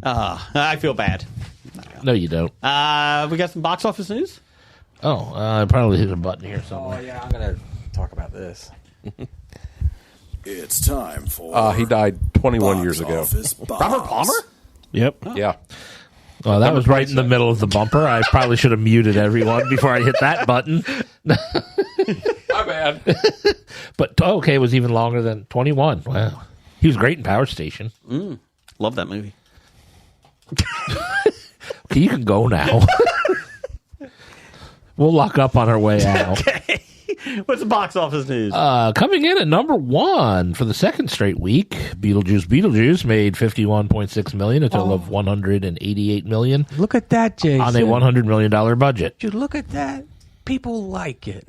I feel bad.
No, you don't.
We got some box office news?
Oh, I probably hit a button here somewhere.
Oh, yeah, I'm going to talk about this.
It's time for
He died 21 years
Box
ago.
Office Box.
Robert Palmer?
Yep.
Yeah.
Well, that was right in the middle of the bumper. I probably should have muted everyone before I hit that button.
My bad.
But okay, it was even longer than 21. Wow. He was great in Power Station.
Love that movie.
Okay, you can go now. We'll lock up on our way out.
What's the box office news?
Coming in at number 1 for the second straight week, Beetlejuice made $51.6 million, a total of $188 million
Look at that, Jason.
on a $100 million budget.
You look at that. People like it.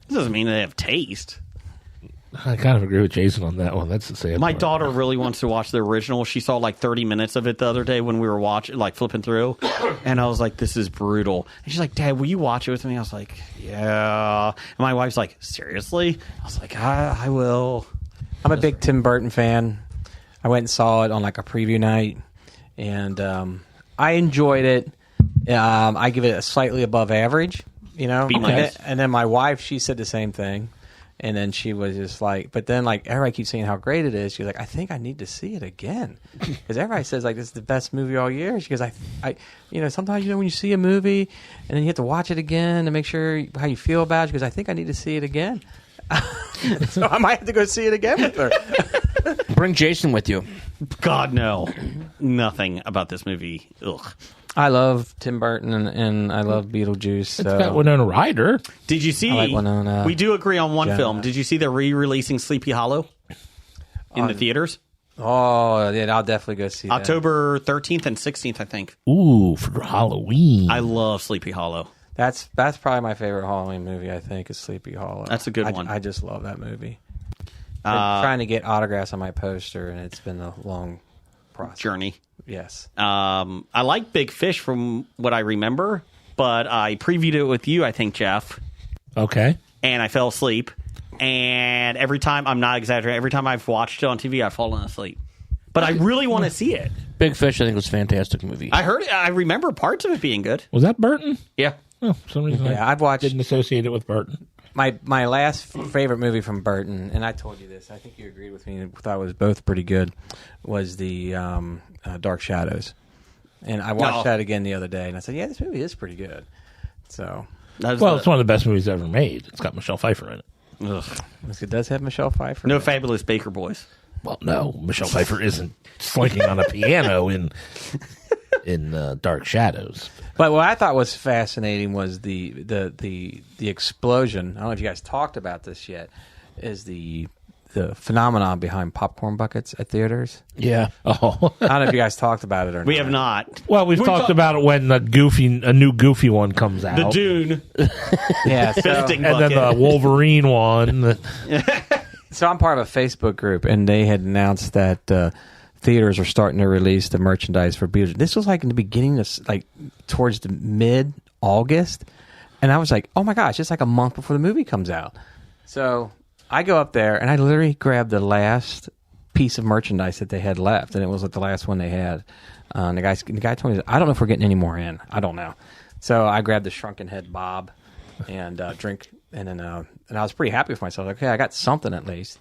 This doesn't mean they have taste.
I kind of agree with Jason on that one. That's the sad
My
part.
daughter really wants to watch the original. She saw like 30 minutes of it the other day when we were watching, like flipping through. And I was like, this is brutal. And she's like, Dad, will you watch it with me? I was like, yeah. And my wife's like, seriously? I was like, I will.
I'm a big Tim Burton fan. I went and saw it on like a preview night, and I enjoyed it. I give it a slightly above average, you know.
B minus.
And then my wife, she said the same thing, and then she was just like, but then like everybody keeps saying how great it is. She's like, I think I need to see it again because everybody says like this is the best movie all year. She goes, I, you know, sometimes when you see a movie and then you have to watch it again to make sure how you feel about it. She goes, I think I need to see it again. So I might have to go see it again with her.
Bring Jason with you.
God, no. Nothing about this movie. Ugh.
I love Tim Burton and I love Beetlejuice.
It's
So.
got Winona Ryder.
Did you see?
I like Winona.
We do agree on one
Yeah.
film. Did you see they're re-releasing Sleepy Hollow in the theaters?
Oh, yeah, I'll definitely go see that.
October 13th and 16th, I think.
Ooh, for Halloween.
I love Sleepy Hollow.
That's probably my favorite Halloween movie, I think, is Sleepy Hollow.
That's a good one.
I just love that movie. Been trying to get autographs on my poster, and it's been a long process.
Journey.
Yes.
I like Big Fish from what I remember, but I previewed it with you, I think, Jeff,
Okay.
and I fell asleep. And every time, I'm not exaggerating, every time I've watched it on TV, I've fallen asleep. But I really want to see it.
Big Fish, I think, was a fantastic movie.
I heard it. I remember parts of it being good.
Was that Burton?
Yeah.
Oh, for some reason
Yeah,
I
I've watched
didn't associate it with Burton.
my last favorite movie from Burton, and I told you this. I think you agreed with me and thought it was both pretty good, was the Dark Shadows. And I watched that again the other day, and I said, yeah, this movie is pretty good. So,
Well, it's one of the best movies ever made. It's got Michelle Pfeiffer in it.
it does have Michelle Pfeiffer.
No Fabulous Baker Boys.
Well, no, Michelle Pfeiffer isn't slinking on a piano in Dark Shadows.
But what I thought was fascinating was the explosion. I don't know if you guys talked about this yet. Is the phenomenon behind popcorn buckets at theaters?
Yeah.
Oh,
I don't know if you guys talked about it or not.
We have not.
well, we've talked about it when a new Goofy one comes out.
The Dune.
Yeah. So,
Fisting
and then
bucket.
the Wolverine one.
so I'm part of a Facebook group, and they had announced that theaters are starting to release the merchandise for Beetlejuice. This was like in the beginning of like towards the mid-August, and I was like, oh my gosh, it's like a month before the movie comes out. So I go up there, and I literally grabbed the last piece of merchandise that they had left, and it was like the last one they had. And the guy told me, I don't know if we're getting any more in. I don't know. So I grabbed the Shrunken Head Bob and drink, and then and I was pretty happy with myself. Like, okay, I got something at least.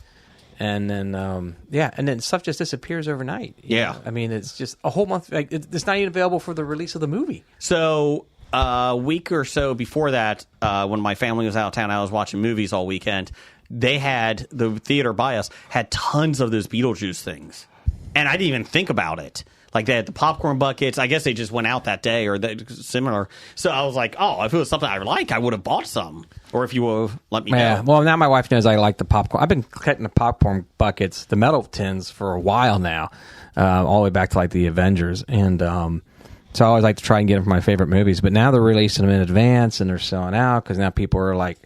And then and then stuff just disappears overnight. You know? I mean, it's just a whole month. Like, it's not even available for the release of the movie.
So a week or so before that, when my family was out of town, I was watching movies all weekend. They had the theater by us had tons of those Beetlejuice things, and I didn't even think about it. Like they had the popcorn buckets. I guess they just went out that day or similar. So I was like, oh, if it was something I like, I would have bought some. Or if you would have let me
Yeah,
know.
well, now my wife knows I like the popcorn. I've been cutting the popcorn buckets, the metal tins, for a while now, all the way back to like the Avengers. And so I always like to try and get them for my favorite movies. But now they're releasing them in advance and they're selling out because now people are like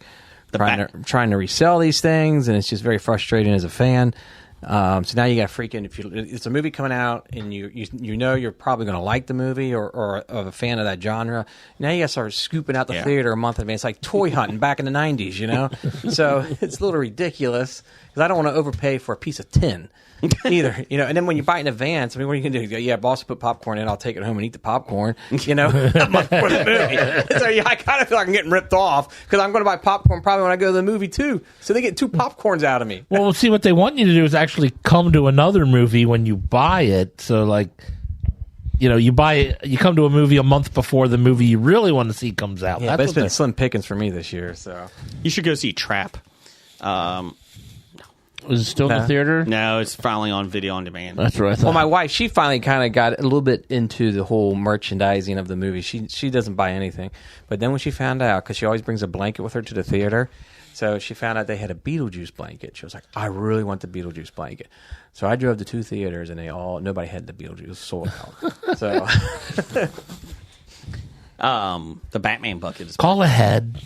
trying to resell these things. And it's just very frustrating as a fan. So now you got freaking, if it's a movie coming out and you know you're probably going to like the movie or a fan of that genre, now you got to start scooping out the theater a month in advance. It's like toy hunting back in the 90s, you know? So it's a little ridiculous because I don't want to overpay for a piece of tin either, you know? And then when you buy it in advance, I mean, what are you going to do? You go, yeah, boss put popcorn in, I'll take it home and eat the popcorn, you know, a month before the movie. So yeah, I kind of feel like I'm getting ripped off because I'm going to buy popcorn probably when I go to the movie too. So they get 2 popcorns out of me.
Well, see, what they want you to do is actually come to another movie when you buy it. So, like, you know, you come to a movie a month before the movie you really want to see comes out.
Yeah, but it's been slim pickings for me this year. So
You should go see Trap.
Was it still in the theater?
No, it's finally on video on demand.
That's what I thought.
Well, my wife, she finally kind of got a little bit into the whole merchandising of the movie. She doesn't buy anything. But then when she found out, because she always brings a blanket with her to the theater, so she found out they had a Beetlejuice blanket. She was like, I really want the Beetlejuice blanket. So I drove to 2 theaters, and nobody had the Beetlejuice sold out. So
the Batman bucket is
Call ahead.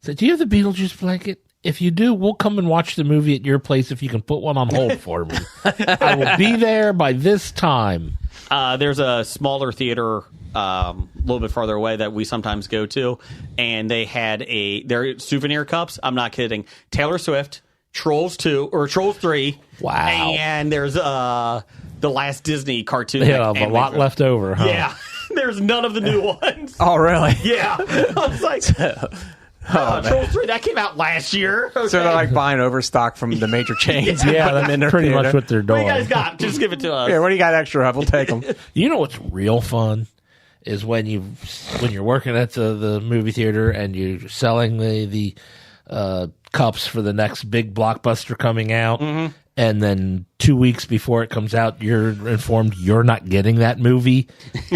Say, do you have the Beetlejuice blanket? If you do, we'll come and watch the movie at your place if you can put one on hold for me. I will be there by this time.
There's a smaller theater a little bit farther away that we sometimes go to, and they had their souvenir cups. I'm not kidding. Taylor Swift, Trolls 2 or Trolls 3.
Wow.
And there's the last Disney cartoon.
They have a lot left over, huh?
Yeah. There's none of the new ones.
oh, really?
Yeah. I was like, Trolls 3, that came out last year. Okay.
So they're like buying overstock from the major chains.
Yeah,
them in their
pretty
theater.
much what they're
What
doing.
you guys got? Just give it to us.
Yeah, what do you got extra of? We'll take them.
You know what's real fun is when you're working at the movie theater and you're selling the cups for the next big blockbuster coming out, and then 2 weeks before it comes out, you're informed you're not getting that movie,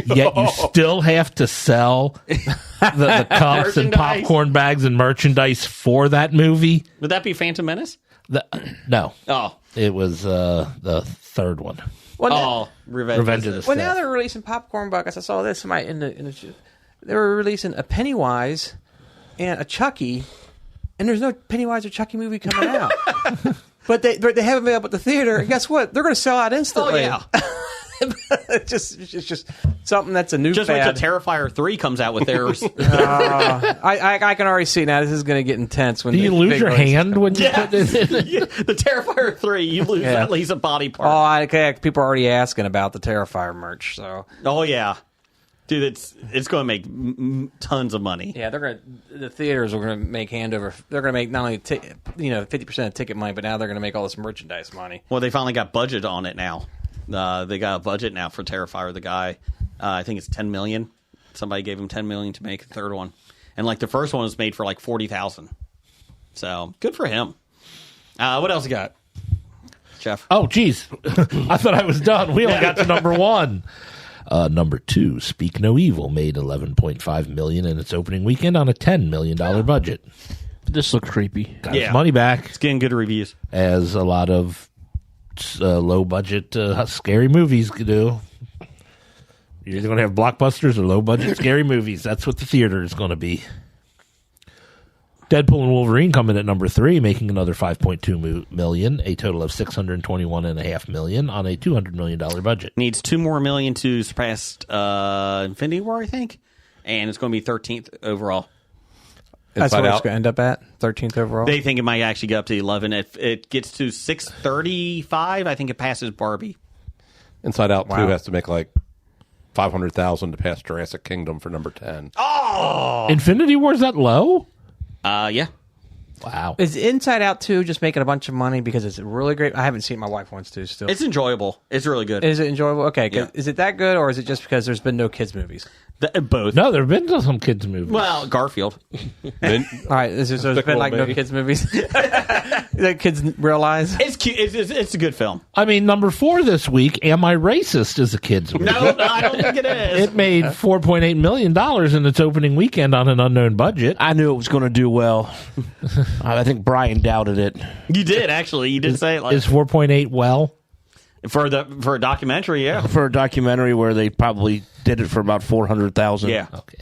yet you still have to sell the cups and popcorn bags and merchandise for that movie.
Would that be Phantom Menace?
No,
Oh.
it was the third one.
Well, Revenge
of the
Well, now they're releasing popcorn buckets. I saw this in the they were releasing a Pennywise and a Chucky, and there's no Pennywise or Chucky movie coming out. But they have them up at the theater, and guess what? They're going to sell out instantly.
Oh, yeah.
it's just something that's a new
Just wait
fad.
till Terrifier 3 comes out with theirs.
I can already see now. This is going to get intense. When
Do you lose your hand when you put it in?
The Terrifier 3, you lose at least a body part.
People are already asking about the Terrifier merch. So
Oh, yeah. Dude, it's going to make tons of money.
yeah, the theaters are going to make hand over. They're going to make not only 50% of ticket money, but now they're going to make all this merchandise money.
Well, they finally got budget on it now. They got a budget now for Terrifier. The guy, I think it's $10 million. Somebody gave him $10 million to make the third one, and like the first one was made for like $40,000. So good for him. What else you got, Jeff?
Oh, geez. I thought I was done. We only got to number 1. Number 2, Speak No Evil, made $11.5 million in its opening weekend on a $10 million budget.
This looks creepy.
Got its money back,
It's getting good reviews.
as a lot of low-budget scary movies do. You're either going to have blockbusters or low-budget scary movies. That's what the theater is going to be. Deadpool and Wolverine come in at number 3, making another $5.2 million, a total of $621.5 million on a $200 million budget.
Needs $2 more million to surpass Infinity War, I think, and it's going to be 13th overall.
That's
Inside
what it's
Out.
going to end up at 13th overall.
They think it might actually get up to 11. If it gets to 635, I think it passes Barbie.
Inside Out 2 has to make like 500,000 to pass Jurassic Kingdom for number 10.
Infinity War's that low?
Yeah.
Wow.
Is Inside Out 2 just making a bunch of money because it's really great? I haven't seen it. My wife wants to still.
It's enjoyable. It's really good.
Is it enjoyable? Okay.
Yeah.
Is it that good, or is it just because there's been no kids movies?
Both.
No, there have been some kids movies.
Well, Garfield.
Then-
All right. There's been like no
Me.
kids movies that kids realize.
It's cute. It's a good film.
I mean, number 4 this week, Am I Racist, is a kids movie.
No, I don't think it is.
It made $4.8 million in its opening weekend on an unknown budget.
I knew it was going to do well. I think Brian doubted it.
You did actually. You did say it like
Is 4.8 well?
for a documentary. Yeah.
For a documentary where they probably did it for about 400,000.
Yeah.
Okay.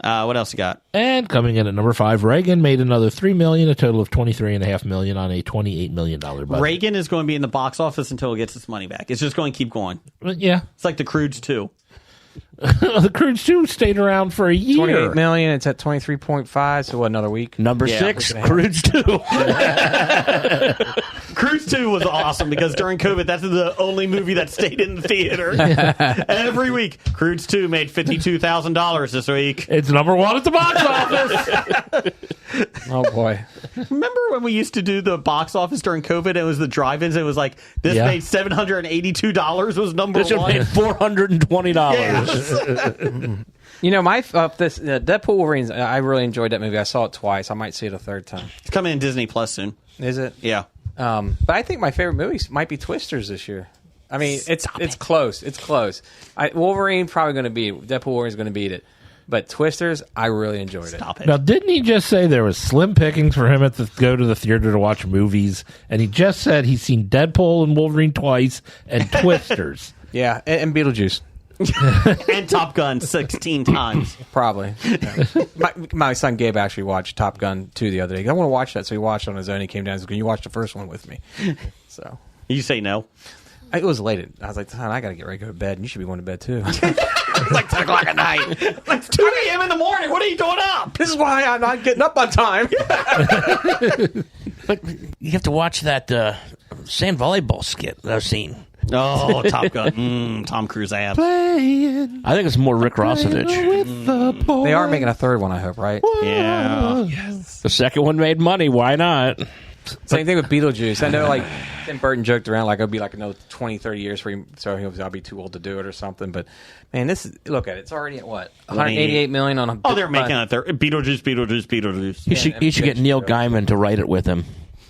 What else you got?
And coming in at number 5, Reagan made another $3 million, a total of $23.5 million on a $28 million budget.
Reagan is going to be in the box office until it gets its money back. It's just going to keep going.
Yeah.
It's like The Croods 2.
The Croods 2 stayed around for a year.
28 million. It's at 23.5. So what? Another week.
Number
Yeah.
6, Croods 2.
Croods 2 was awesome because during COVID, that's the only movie that stayed in the theater. Every week, Croods 2 made $52,000 this week.
It's number 1 at the box office.
Oh boy.
Remember when we used to do the box office during COVID? It was the drive-ins. It was like this
Yeah.
made $782 was number
This one
one.
paid $420.
Yes.
You know, my this Deadpool Wolverines. I really enjoyed that movie. I saw it twice. I might see it a third time.
It's coming in Disney Plus soon.
Is it?
Yeah.
But I think my favorite movies might be Twisters this year. I mean, it's close. It's close. Wolverine probably going to beat it. Deadpool Wolverine's going to beat it. But Twisters, I really enjoyed it.
Stop it.
Now, didn't he just say there was slim pickings for him at the go to the theater to watch movies? And he just said he's seen Deadpool and Wolverine twice and Twisters.
Yeah, and Beetlejuice.
And Top Gun 16 times.
Probably. Yeah. my son Gabe actually watched Top Gun 2 the other day. I want to watch that, so he watched it on his own. He came down and said, "Can you watch the first one with me?" So
You say no.
it was late. I was like, "Son, I got to get ready to go to bed, and you should be going to bed too." It's like 10 o'clock at night.
It's 2 a.m. in the morning. What are you doing up?
This is why I'm not getting up on time.
But you have to watch that sand volleyball skit that I've seen.
Oh, Top Gun. Tom Cruise abs.
Playing
I think it's more Rick Rossovich.
with the boys.
They are making a third one, I hope, right?
Yeah.
The second one made money. Why not?
Same thing with Beetlejuice. I know, like, Tim Burton joked around, like, it'll be like another 20, 30 years for him, so I'll be too old to do it or something. But, man, look at it. It's already at what? 188 million on a.
Oh, they're making a third. Beetlejuice.
You should get Neil Gaiman to write it with him.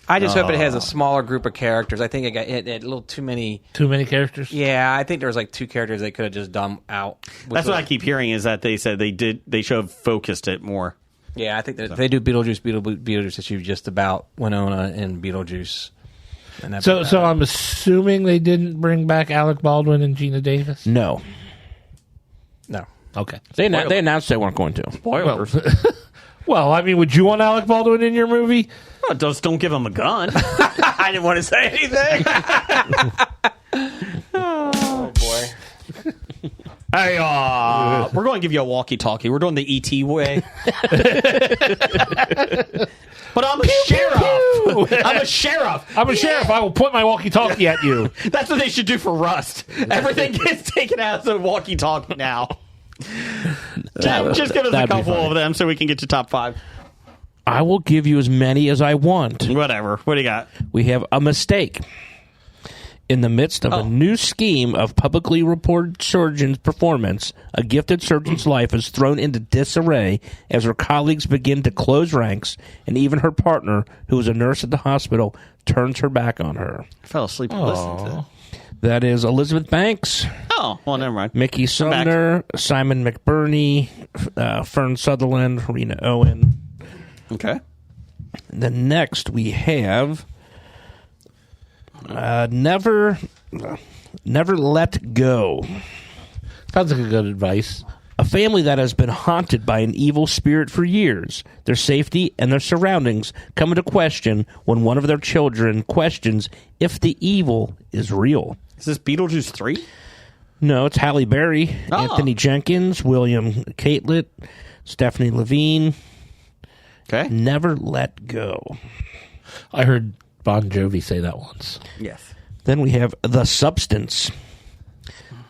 I just hope it has a smaller group of characters. I think it had a little too many.
Too many characters?
Yeah, I think there was like 2 characters they could have just done out.
That's what I keep hearing is that they said they should have focused it more.
Yeah, I think that if they do Beetlejuice, it should be just about Winona and Beetlejuice. And
So I'm assuming they didn't bring back Alec Baldwin and Gina Davis?
No.
no.
Okay.
They announced they weren't going to.
Spoilers.
Well, I mean, would you want Alec Baldwin in your movie?
Well, just don't give him a gun.
I didn't want to say anything. Oh boy.
Hey, we're going to give you a walkie-talkie. We're doing the ET way. But I'm a sheriff. I'm a sheriff.
I'm a sheriff. I will point my walkie-talkie at you.
That's what they should do for Rust. Everything gets taken out as a walkie-talkie now. Just give us a
that'd be
couple
funny.
of them so we can get to top 5.
I will give you as many as I want.
Whatever. What do you got?
We have a mistake. In the midst of a new scheme of publicly reported surgeon's performance, a gifted surgeon's life is thrown into disarray as her colleagues begin to close ranks, and even her partner, who is a nurse at the hospital, turns her back on her.
I fell asleep and listened to it.
That is Elizabeth Banks,
Oh, well, never mind.
Mickey
back.
Sumner, Simon McBurney, Fern Sutherland, Rena Owen.
Okay.
Then next we have Never Let Go.
Sounds like a good advice.
A family that has been haunted by an evil spirit for years. Their safety and their surroundings come into question when one of their children questions if the evil is real.
Is this Beetlejuice 3?
No, it's Halle Berry,
Oh.
Anthony Jenkins, William Catlett, Stephanie Levine.
Okay.
Never Let Go.
I heard Bon Jovi say that once.
Yes.
Then we have The Substance.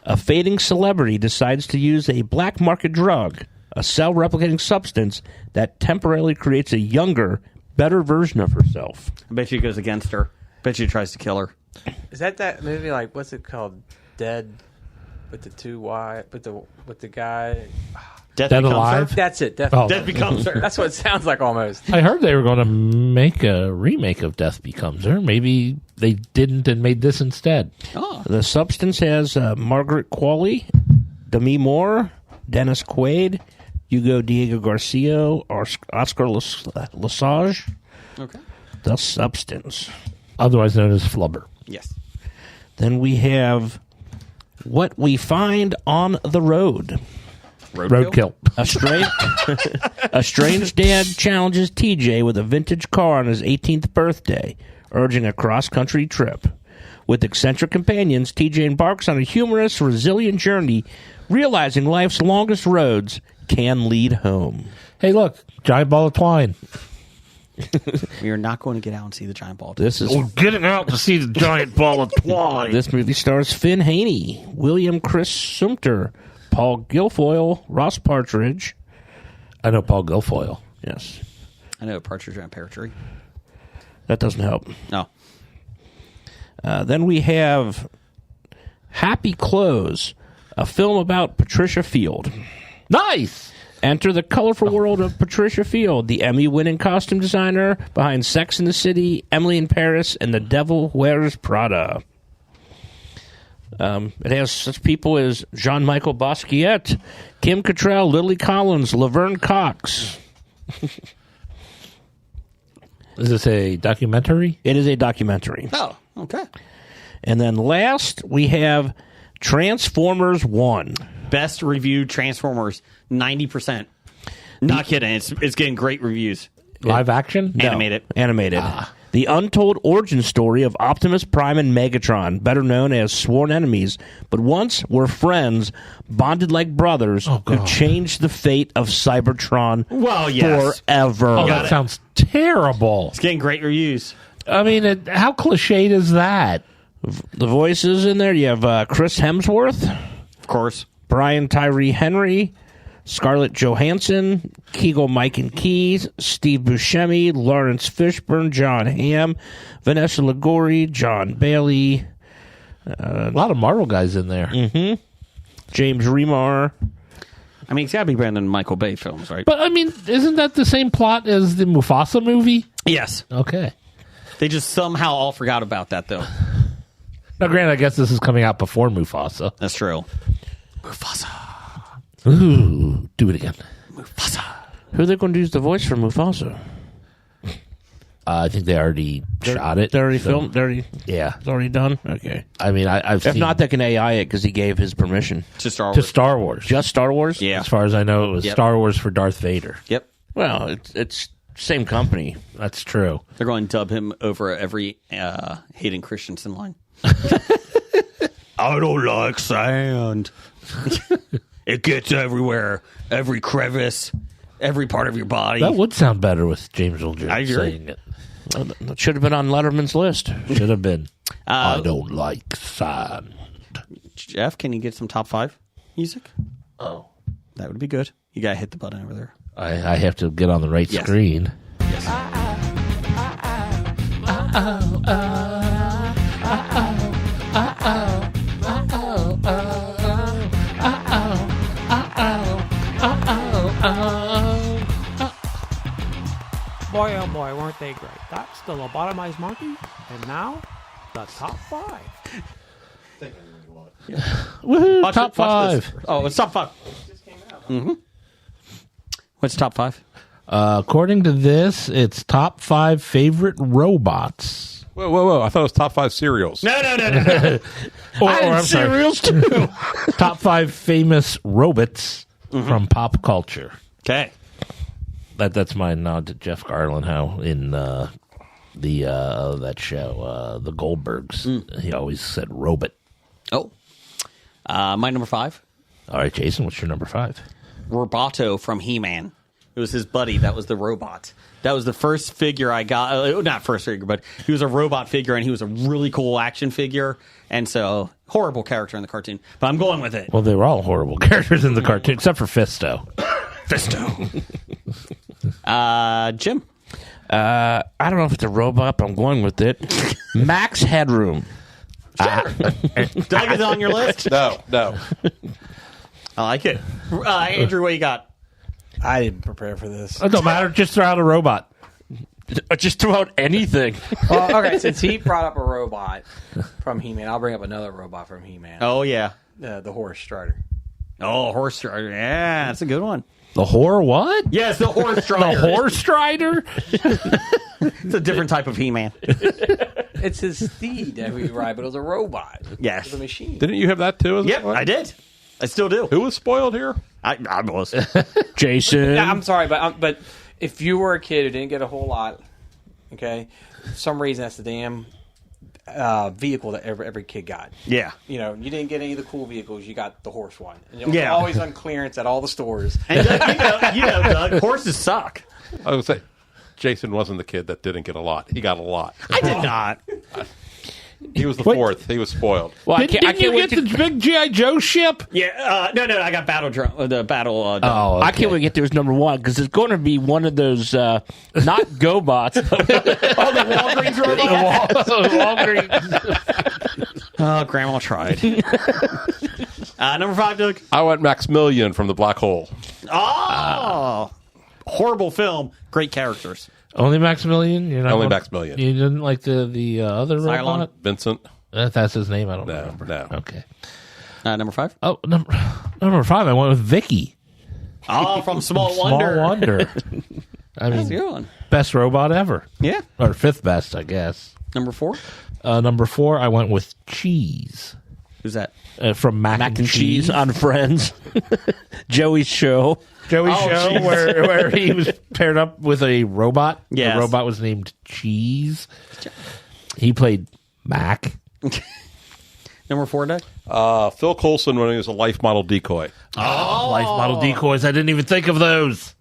A fading celebrity decides to use a black market drug, a cell-replicating substance that temporarily creates a younger, better version of herself.
I bet you it goes against her. Bet you he tries to kill her.
Is that movie like what's it called? Dead with the two Y with the guy.
Death
Dead
becomes
Alive?
her.
That's it. Death,
Oh.
Death becomes her.
That's what it sounds like almost.
I heard they were going to make a remake of Death Becomes Her. Maybe they didn't and made this instead.
Oh,
The Substance has Margaret Qualley, Demi Moore, Dennis Quaid, Hugo Diego Garcia, or Oscar Lesage.
okay.
The Substance.
Otherwise known as Flubber.
Yes.
Then we have What We Find on the Road.
Roadkill.
A strange dad challenges TJ with a vintage car on his 18th birthday, urging a cross-country trip. With eccentric companions, TJ embarks on a humorous, resilient journey, realizing life's longest roads can lead home.
Hey, look, giant ball of twine.
We are not going to get out and see the giant ball.
This is
Getting out to see the giant ball of twine.
This movie stars Finn Haney, William Chris Sumter, Paul Guilfoyle, Ross Partridge.
I know Paul Guilfoyle.
Yes,
I know Partridge and Pear Tree.
that doesn't help.
No.
Then we have Happy Clothes, a film about Patricia Field.
Nice.
Enter the colorful world of Patricia Field, the Emmy-winning costume designer behind Sex and the City, Emily in Paris, and The Devil Wears Prada. It has such people as Jean-Michael Basquiat, Kim Cattrall, Lily Collins, Laverne Cox.
Is this a documentary?
It is a documentary.
Oh, okay.
And then last, we have Transformers 1.
Best reviewed Transformers, 90%. Not kidding. It's getting great reviews.
Live action?
No,
Animated.
Animated. The untold origin story of Optimus Prime and Megatron, better known as sworn enemies, but once were friends, bonded like brothers, who changed the fate of Cybertron
Well, yes.
forever.
Oh, that sounds terrible.
It's getting great reviews.
I mean, how cliched is that?
The voices in there, you have Chris Hemsworth,
Of course.
Brian Tyree Henry, Scarlett Johansson, Keegan Michael Key, Steve Buscemi, Lawrence Fishburne, John Hamm, Vanessa Liguori, John Bailey,
A lot of Marvel guys in there.
James Remar.
I mean, it's got to be better than Michael Bay films, right?
But, I mean, isn't that the same plot as the Mufasa movie?
Yes.
Okay.
They just somehow all forgot about that, though.
Now, granted, I guess this is coming out before Mufasa.
That's true. Mufasa.
Ooh, do it again.
Mufasa.
Who are they going to use the voice for Mufasa?
I think they already shot it.
They already
so-
filmed?
Yeah.
It's already done? Okay.
I mean, I've
If
seen
not, they can AI it because he gave his permission.
To Star
to
Wars.
Star Wars.
Just Star Wars?
Yeah.
As far as I know, it was
Yep.
Star Wars for Darth Vader.
Yep.
Well, it's same company.
That's true.
They're going to dub him over every Hayden Christensen line. I don't like sand. It gets everywhere. Every crevice. Every part of your body.
That would sound better with James Earl Jones
I agree.
saying it.
That should have been on Letterman's list.
Should have been. I don't like sand.
Jeff, can you get some top 5 music?
Oh.
That would be good. You got to hit the button over there.
I have to get on the right
Yes.
screen.
Boy, oh boy, weren't they great. That's the lobotomized monkey. And now, the top 5.
Woohoo!
Watch
Top
it- watch this.
5.
Oh, it's top 5. What's top 5?
According to this, it's top 5 favorite robots.
Whoa. I thought it was top 5 cereals.
No.
Or I'm sorry,
Cereals too.
top 5 famous robots from pop culture.
Okay.
That's my nod to Jeff Garlin. How in that show, the Goldbergs, he always said robot.
Oh. My number 5.
All right, Jason, what's your number 5?
Roboto from He-Man. It was his buddy. That was the robot. That was the first figure I got. Not first figure, but he was a robot figure, and he was a really cool action figure. And so, horrible character in the cartoon. But I'm going with it.
Well, they were all horrible characters in the cartoon, except for Fisto.
Fisto. Jim.
I don't know if it's a robot, but I'm going with it. Max Headroom.
Doug is on your list.
No.
I like it. Andrew, what you got?
I didn't prepare for this.
It don't matter. Just throw out a robot.
Just throw out anything.
Well, okay, since he brought up a robot from He-Man, I'll bring up another robot from He-Man.
Oh, yeah.
The Horse Strider.
Oh, Horse Strider. Yeah, that's a good one.
The horror what?
Yes, the Horse
The
Strider.
horse strider?
It's a different type of He-Man.
It's his steed that we ride, but it was a robot.
Yes.
It was a machine.
Didn't you have that too? As a
Yep,
boy?
I did. I still do.
Who was spoiled here?
I was.
Jason.
Yeah, I'm sorry, but if you were a kid who didn't get a whole lot, okay, for some reason that's the damn vehicle that every kid got.
Yeah.
You know, you didn't get any of the cool vehicles. You got the horse one. And it was
Yeah.
always on clearance at all the stores.
And Doug, you know, Doug, horses suck.
I would say Jason wasn't the kid that didn't get a lot. He got a lot.
I did not.
He was the fourth. He was spoiled.
Well, I
Didn't
can't
you
wait
get the big G.I. Joe ship?
Yeah, no, I got battle drum. The battle.
Oh,
I can't wait to get to his number one because it's going to be one of those not GoBots.
the Walgreens robot.
Walgreens.
Oh, Grandma tried. Number 5, Doug.
I went Maximilian from the Black Hole.
Oh, horrible film. Great characters.
Only Maximilian? You're not
Only
going-
Maximilian.
You didn't like the other
Cylon?
robot?
Vincent.
That's his name. I don't
No,
remember.
no.
Okay.
Number 5.
Oh, number 5. I went with Vicky.
Oh, from Small Wonder.
Small Wonder. I
That's a
mean,
good one.
best robot ever.
Yeah.
Or 5th best, I guess.
Number 4.
Number 4, I went with Cheese.
Who's that?
From Mac
and cheese on Friends. Joey's show.
Joey's
Oh,
show
Cheese.
where he was paired up with a robot.
Yes.
The robot was named Cheese. He played Mac.
Number 4, Doug.
Phil Coulson when he was a life model decoy.
Life model decoys. I didn't even think of those.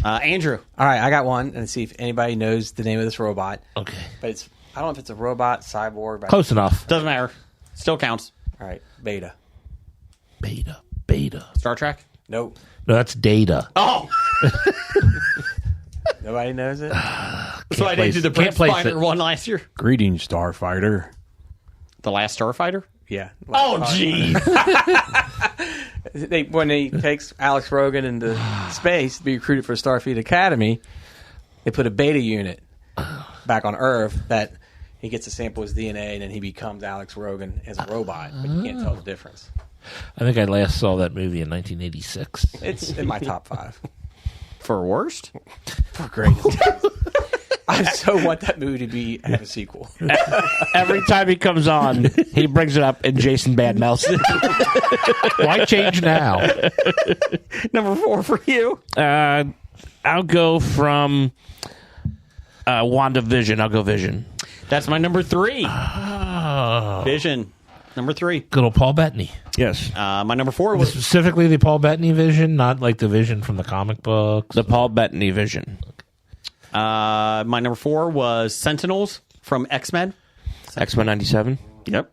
Andrew.
All right, I got one, and see if anybody knows the name of this robot.
Okay.
But I don't know if it's a robot, cyborg. But
Close enough.
Doesn't matter. Still counts.
All right, Beta.
Beta.
Star Trek.
Nope.
No, that's Data.
Oh,
Nobody knows it.
so I didn't do the
Can't
Brent
place
Spiner
it.
one last year.
Greetings, Starfighter.
The Last Starfighter.
Yeah.
Oh, jeez.
When he takes Alex Rogan into space to be recruited for Starfleet Academy, they put a beta unit back on Earth that he gets to sample his DNA, and then he becomes Alex Rogan as a robot, but you can't tell the difference.
I think I last saw that movie in 1986.
It's in my top 5
For worst.
for greatest. I so want that movie to have a sequel.
Every time he comes on, he brings it up, and Jason badmouths it.
Why change now?
Number 4 for you.
I'll go from WandaVision. I'll go Vision.
That's my number 3. Vision. Number 3.
Good old Paul Bettany.
Yes.
My number 4 was
Specifically the Paul Bettany Vision, not like the Vision from the comic books.
The Paul Bettany Vision.
my number 4 was Sentinels from X-Men.
X-Men 97.
Yep.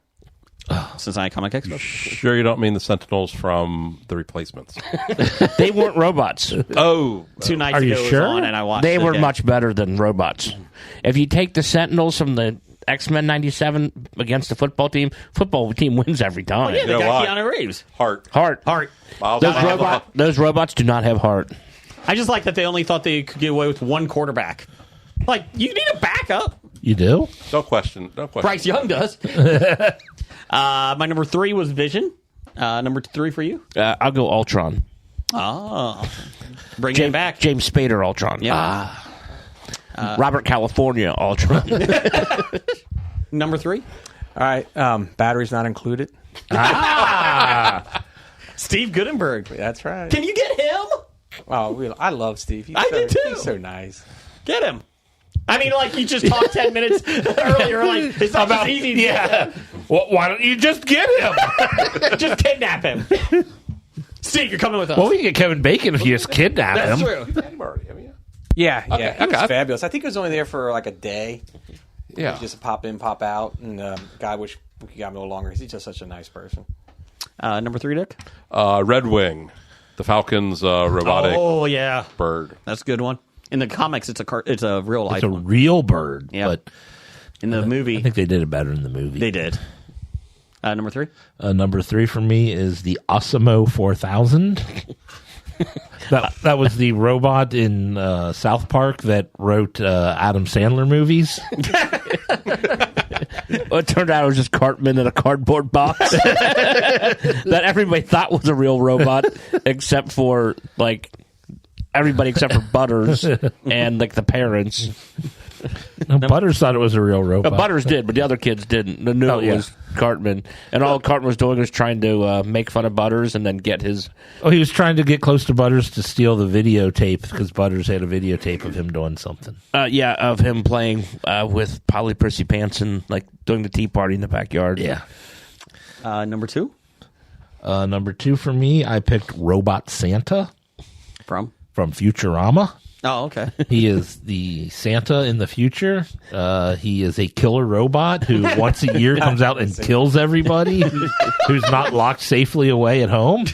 Cincinnati Comic Expo.
Sure, you don't mean the Sentinels from The Replacements.
They weren't robots.
Oh,
2 nights
Are
ago
you
it was
sure?
on, and I watched
They
it.
were
Yeah.
much better than robots. If you take the Sentinels from the X-Men 97 against the football team wins every time.
Yeah, they
You know
got
why?
Keanu Reeves.
Heart.
Heart.
Miles
Those,
Morales.
those robots do not have heart.
I just like that they only thought they could get away with one quarterback. Like, you need a backup.
You do?
No question. No question.
Bryce Young does. My number 3 was Vision. Number 3 for you?
I'll go Ultron.
Oh. Bring it back.
James Spader Ultron.
Yeah.
Robert California Ultron.
Number 3?
All right, batteries not included.
Steve Guttenberg.
That's right.
Can you get him?
Oh, I love Steve.
I do too.
He's so nice.
Get him. I mean, like, you just talked 10 minutes earlier. Like, it's not just easy.
Yeah. Well, why don't you just get him?
Just kidnap him. Steve, you're coming with us.
Well, we can get Kevin Bacon if you just kidnap
That's
him.
true.
Yeah, he was
okay.
fabulous. I think he was only there for like a day.
Yeah.
Just a pop in, pop out. And God, I wish we could get him a little longer. He's just such a nice person.
Number 3, Dick?
Red Wing, the Falcon's robotic
Oh, yeah.
bird.
That's a good one. In the comics, it's a real life
It's a
one.
real bird,
Yeah.
but
In the movie,
I think they did it better in the movie.
they did. Number 3?
Number 3 for me is the Osimo 4000. that was the robot in South Park that wrote Adam Sandler movies.
Well, it turned out it was just Cartman in a cardboard box that everybody thought was a real robot, except for everybody except for Butters and the parents.
No, Butters thought it was a real robot.
Butters did, but the other kids didn't. They knew it was Cartman, and all Cartman was doing was trying to make fun of Butters and then get his.
Oh, he was trying to get close to Butters to steal the videotape because Butters had a videotape of him doing something.
Of him playing with Polly Prissy Pants and doing the tea party in the backyard.
Yeah.
Number 2?
Number 2 for me, I picked Robot Santa
From
Futurama.
Oh, okay.
He is the Santa in the future. He is a killer robot who once a year comes out and kills everybody who's not locked safely away at home.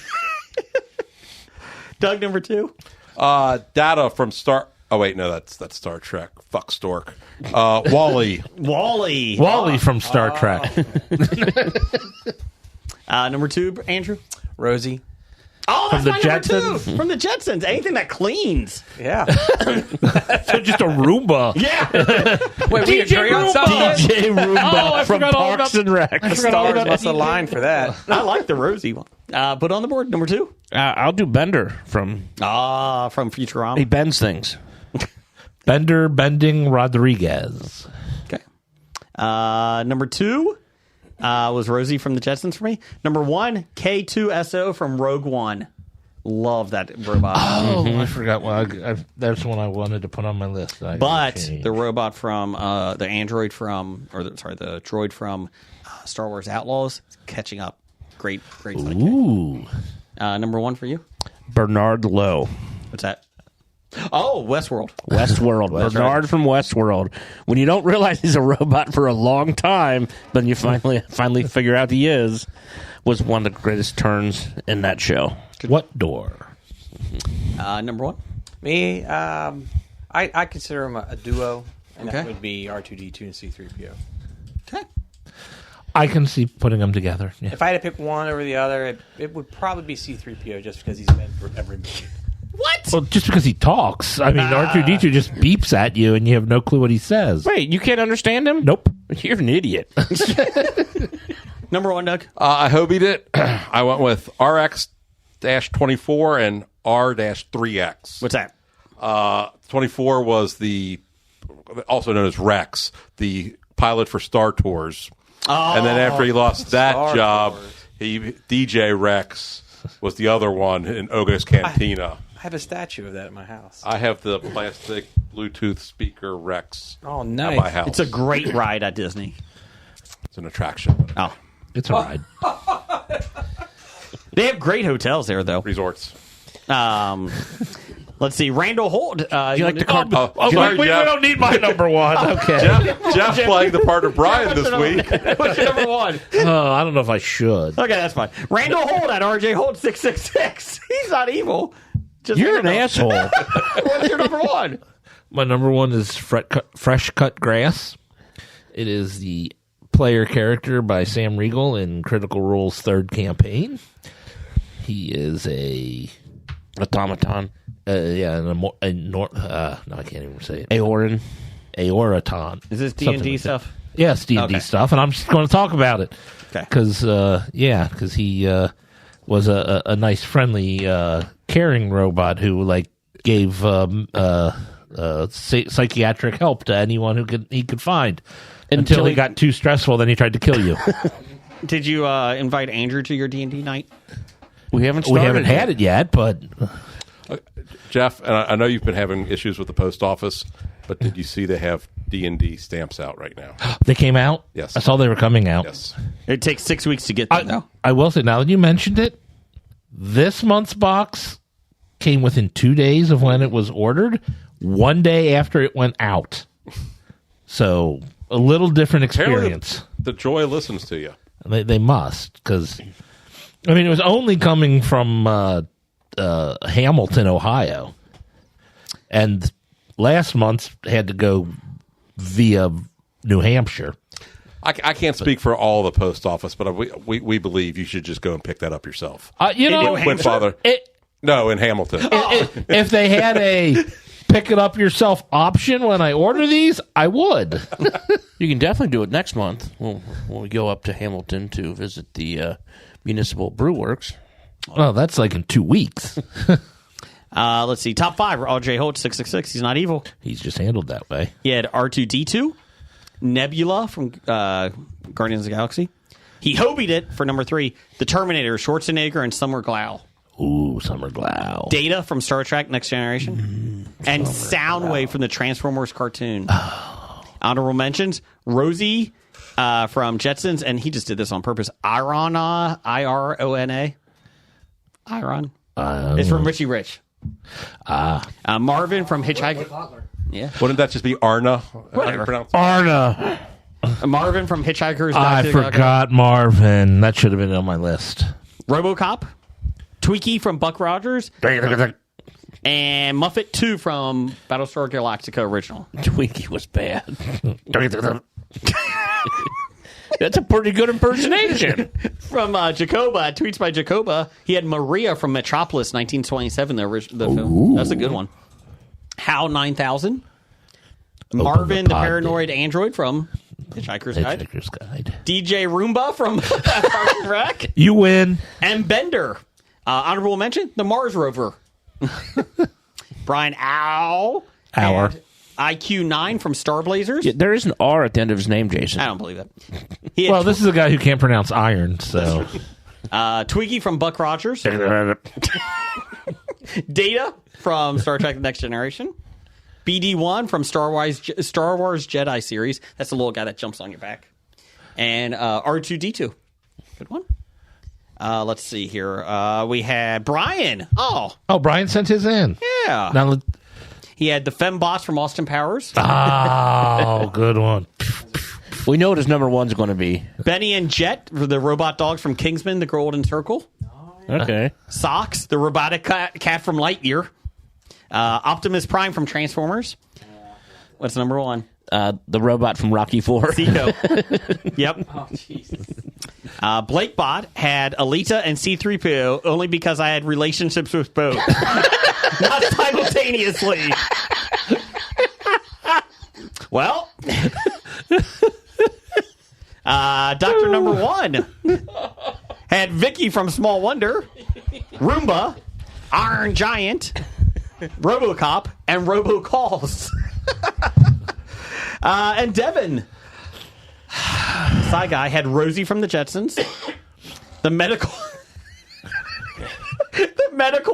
Doug, number 2?
Data from Star. Oh wait, no, that's Star Trek. Fuck Stork. Wally.
Wally.
Wally from Star Trek.
Number 2, Andrew?
Rosie.
Oh, that's
the
my number 2.
Jetsons?
From the Jetsons. Anything that cleans.
Yeah.
So just a Roomba.
Yeah.
Wait, we agree on something?
DJ Roomba
I
from
forgot all
Parks
about-
and Rec.
The stars must align for that.
I like the Rosie one. Put on the board, number 2.
I'll do Bender from.
From
He
Futurama.
bends things.
Bender Bending Rodriguez.
Okay. Number 2 was Rosie from the Jetsons for me. Number 1, K2SO from Rogue One. Love that robot.
Oh, I forgot. Well, that's one I wanted to put on my list.
But the robot from the android from, the droid from Star Wars Outlaws is catching up. Great sidekick.
Ooh.
Number 1 for you.
Bernard Lowe.
What's that? Oh, Westworld.
Westworld. Bernard from Westworld. When you don't realize he's a robot for a long time, then you finally figure out he is, was one of the greatest turns in that show.
What door?
Number 1.
Me, I consider them a duo, and
Okay.
that would be R2D2 and C3PO.
Okay.
I can see putting them together. Yeah.
If I had to pick one over the other, it would probably be C3PO just because he's been through every movie.
What?
Well, just because he talks. I mean, R2D2 just beeps at you and you have no clue what he says.
Wait, you can't understand him?
Nope.
You're an idiot.
Number 1, Doug.
I hobied it. I went with RX-24 and R-3X.
What's that?
24 was also known as Rex, the pilot for Star Tours.
Oh,
And then after he lost that
Star
job,
Tours.
DJ Rex was the other one in Ogo's Cantina.
I have a statue of that at my house.
I have the plastic Bluetooth speaker Rex
Oh,
at
nice.
my house.
It's a great ride at Disney.
It's an attraction.
Oh.
It's a ride.
They have great hotels there, though.
Resorts.
Let's see. Randall Holt.
Do you like the car?
Oh,
Sorry,
we
Jeff.
don't need my number one. Okay.
Jeff playing the part of Brian this week.
What's your number 1?
Oh, I don't know if I should.
Okay, that's fine. Randall Holt at RJ Holt 666. He's not evil. Just
You're
let
an
him know.
asshole.
What's your number 1?
My number 1 is Fresh Cut Grass. It is the player character by Sam Riegel in Critical Role's third campaign. He is a
Automaton.
no, I can't even say it.
Aoran.
Aoraton.
Is this
Something
D&D
like that.
stuff?
Yes, D&D
Okay.
stuff, and I'm just going to talk about it.
Okay.
Because he was a nice, friendly, caring robot who gave psychiatric help to anyone he could find until he got too stressful. Then he tried to kill you.
Did you invite Andrew to your D&D night?
We haven't
We
started
haven't had it yet, but
Jeff, and I know you've been having issues with the post office, but did you see they have D&D stamps out right now?
they came out.
Yes.
I saw they were coming out.
Yes.
It takes 6 weeks to get them, though.
I will say, now that you mentioned it, this month's box came within 2 days of when it was ordered, 1 day after it went out. So a little different
Apparently
experience.
the Joy listens to you.
They must, because I mean, it was only coming from Hamilton, Ohio, and last month had to go via New Hampshire.
I can't speak for all the post office, but we believe you should just go and pick that up yourself.
You know,
With Father. No, in Hamilton.
if they had a pick it up yourself option when I order these, I would.
You can definitely do it next month. We'll go up to Hamilton to visit the Municipal Brew Works.
Well, that's like in 2 weeks.
Let's see. Top 5. RJ Holt, 666. He's not evil.
He's just handled that way.
He had R2-D2, Nebula from Guardians of the Galaxy. He hobied it for number 3. The Terminator, Schwarzenegger, and Summer Glau.
Ooh, Summer Glau.
Data from Star Trek Next Generation. And Soundwave from the Transformers cartoon. Honorable mentions, Rosie from Jetsons, and he just did this on purpose. Irona, I-R-O-N-A. Iron. It's from Richie Rich. Marvin from Hitchhiker. Yeah.
Wouldn't that just be Arna?
Whatever.
Arna.
Marvin from Hitchhiker's Guide
I
to the Galaxy.
forgot Marvin. That should have been on my list.
RoboCop. Tweaky from Buck Rogers. And Muffet 2 from Battlestar Galactica original.
Twinkie was bad. That's a pretty good impersonation.
From Jacoba, tweets by Jacoba, he had Maria from Metropolis 1927, the film. That's a good one. Hal 9000. Marvin, the paranoid android from Hitchhiker's Guide.
Hitchhiker's Guide.
DJ Roomba from Parks and Rec.
You win.
And Bender. Honorable mention, the Mars rover. Brian Hour. IQ 9 from Star Blazers.
Yeah, there is an R at the end of his name, Jason.
I don't believe that. He had
Well, this is a guy who can't pronounce iron, so.
Twiggy from Buck Rogers. Data from Star Trek The Next Generation. BD1 from Star Wars Jedi series. That's the little guy that jumps on your back. And R2-D2. Good one. Let's see here. We had Brian. Oh,
Brian sent his in.
yeah.
Now,
He had the Fembots from Austin Powers.
good one.
We know what his number one's going to be.
Benny and Jet, the robot dogs from Kingsman, The Golden Circle.
Okay.
Socks, the robotic cat from Lightyear. Optimus Prime from Transformers. What's number 1?
The robot from Rocky IV.
Zito. Yep. Oh, Jesus. Blake Bot had Alita and C-3PO only because I had relationships with both. Not simultaneously. Well, Dr. Number 1 had Vicky from Small Wonder, Roomba, Iron Giant, RoboCop, and RoboCalls. And Devin, Sci Guy, had Rosie from the Jetsons, the medical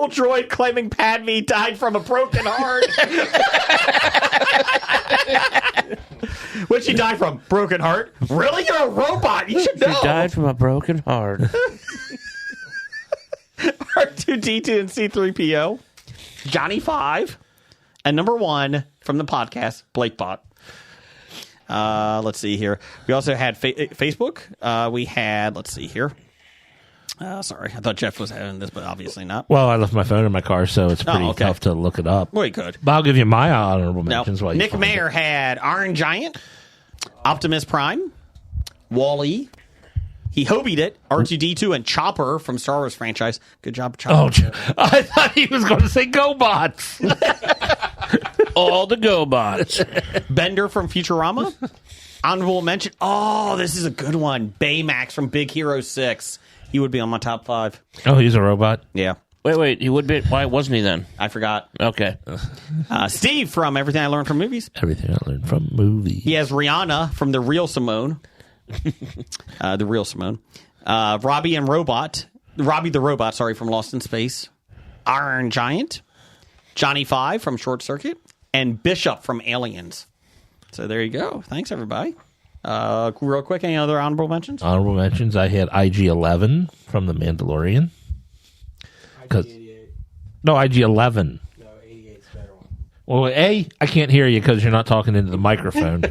droid claiming Padme died from a broken heart. What'd she die from? Broken heart? Really? You're a robot. You should know.
She died from a broken heart.
R2-D2 and C-3PO. Johnny 5. And number 1 from the podcast, Blake Bot. Let's see here. We also had Facebook. We had, let's see here. Sorry, I thought Jeff was having this, but obviously not.
Well, I left my phone in my car, so it's pretty
okay.
tough to look it up.
Well, you could.
But I'll give you my honorable
No.
mentions while you
Nick
find
Mayer
it.
had Iron Giant, Optimus Prime, Wall-E. He hobied it, R2-D2, and Chopper from Star Wars franchise. Good job, Chopper.
Oh, I thought he was going to say GoBots.
All the GoBots.
Bender from Futurama. Honorable mention. Oh, this is a good one. Baymax from Big Hero 6. He would be on my top 5.
Oh, he's a robot?
Yeah.
Wait. He would be. Why wasn't he then?
I forgot.
Okay.
Steve from Everything I Learned from Movies.
Everything I learned from movies.
He has Rihanna from The Real Simone. The Real Simone. Robbie the Robot, from Lost in Space. Iron Giant. Johnny 5 from Short Circuit. And Bishop from Aliens. So there you go. Thanks, everybody. Real quick, any other honorable mentions?
Honorable mentions, I had IG-11 from The Mandalorian.
IG-88.
No, IG-11.
No, 88's a better one.
Well, I can't hear you because you're not talking into the microphone.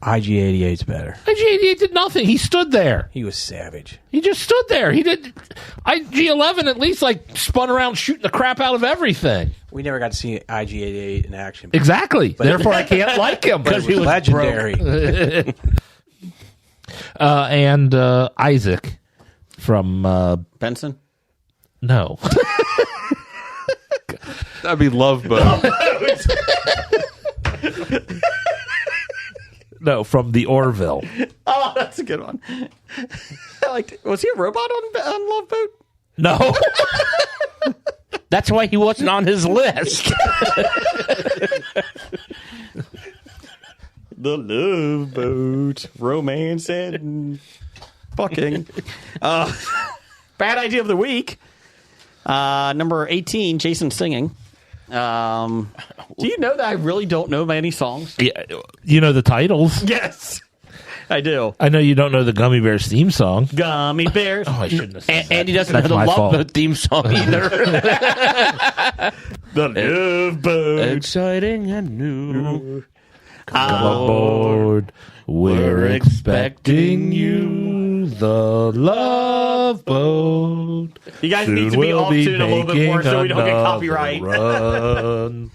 IG-88's better.
IG-88 did nothing. He stood there.
He was savage.
He just stood there. He did. IG-11 at least like spun around shooting the crap out of everything.
We never got to see IG-88 in action.
Exactly. Therefore, I can't like him
Because he was legendary.
And Isaac from
Benson?
no.
That'd be Love Boat.
No, from the Orville.
Oh, that's a good one. I liked it. Was he a robot on Love Boat?
No.
That's why he wasn't on his list.
The Love Boat. Romance and fucking. Bad idea of the week. Number 18, Jason singing. Do you know that I really don't know many songs?
Yeah, you know the titles.
Yes, I do.
I know you don't know the Gummy Bears theme song.
Gummy Bears.
Oh, I shouldn't have said
And he doesn't
That's
know the
my
Love
fault.
Boat theme song either.
The Love Boat.
Exciting and new.
Come aboard. We're expecting you, the Love Boat.
You guys
Soon
need to be
we'll
off tune a little bit more so we don't get
another
copyright.
run.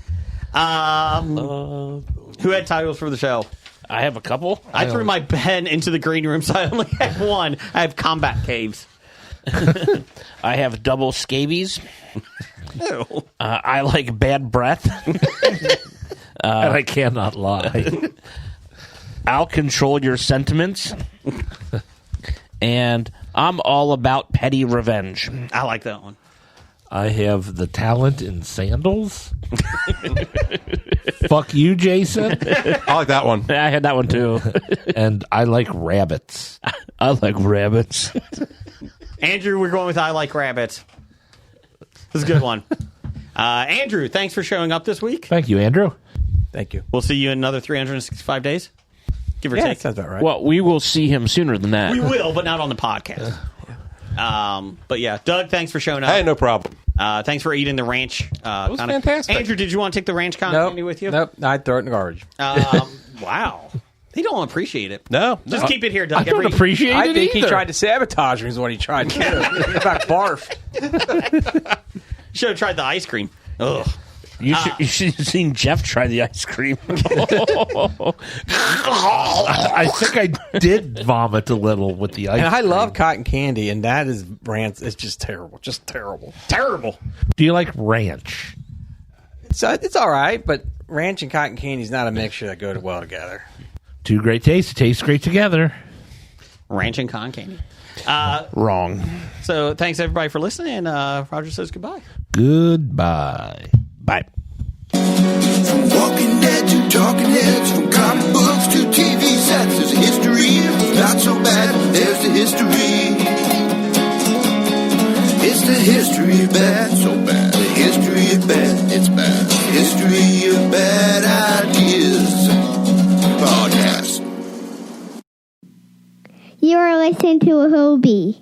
Who had titles for the show?
I have a couple.
I threw my pen into the green room, so I only have one. I have Combat Caves.
I have double scabies.
Ew.
I like bad breath.
And I cannot lie.
I'll control your sentiments. And I'm all about petty revenge.
I like that one.
I have the talent in sandals. Fuck you, Jason.
I like that one.
I had that one too.
And I like rabbits.
I like rabbits.
Andrew, we're going with I Like Rabbits. This is a good one. Andrew, thanks for showing up this week.
Thank you, Andrew.
Thank you.
We'll see you in another 365 days. Give or
Yeah,
take.
that sounds about right.
Well, we will see him sooner than that.
We will, but not on the podcast. But yeah, Doug, thanks for showing up.
Hey, no problem.
Thanks for eating the ranch. That
was fantastic.
Andrew, did you want to take the ranch candy with you?
Nope. I'd throw it in the garbage.
Wow. They don't appreciate it.
No.
Just keep it here, Doug.
I don't appreciate
I
it
think
either.
he tried to sabotage me is what he tried to do. In fact, barf.
Should have tried the ice cream. Ugh.
You should have seen Jeff try the ice cream.
I think I did vomit a little with the ice
And I
cream.
love cotton candy, and that is ranch. It's just terrible. Just terrible.
Terrible.
Do you like ranch?
It's all right, but ranch and cotton candy is not a mixture that go well together.
Two great tastes. It tastes great together.
Ranch and con candy.
Wrong.
So thanks, everybody, for listening. And Roger says goodbye.
Goodbye.
Bye.
From Walking Dead to Talking Heads, from comic books to TV sets, there's a history. Not so bad, there's the history. It's the history of bad, so bad. The history of bad, it's bad. The history of bad ideas. Podcast.
You are listening to a Hobie.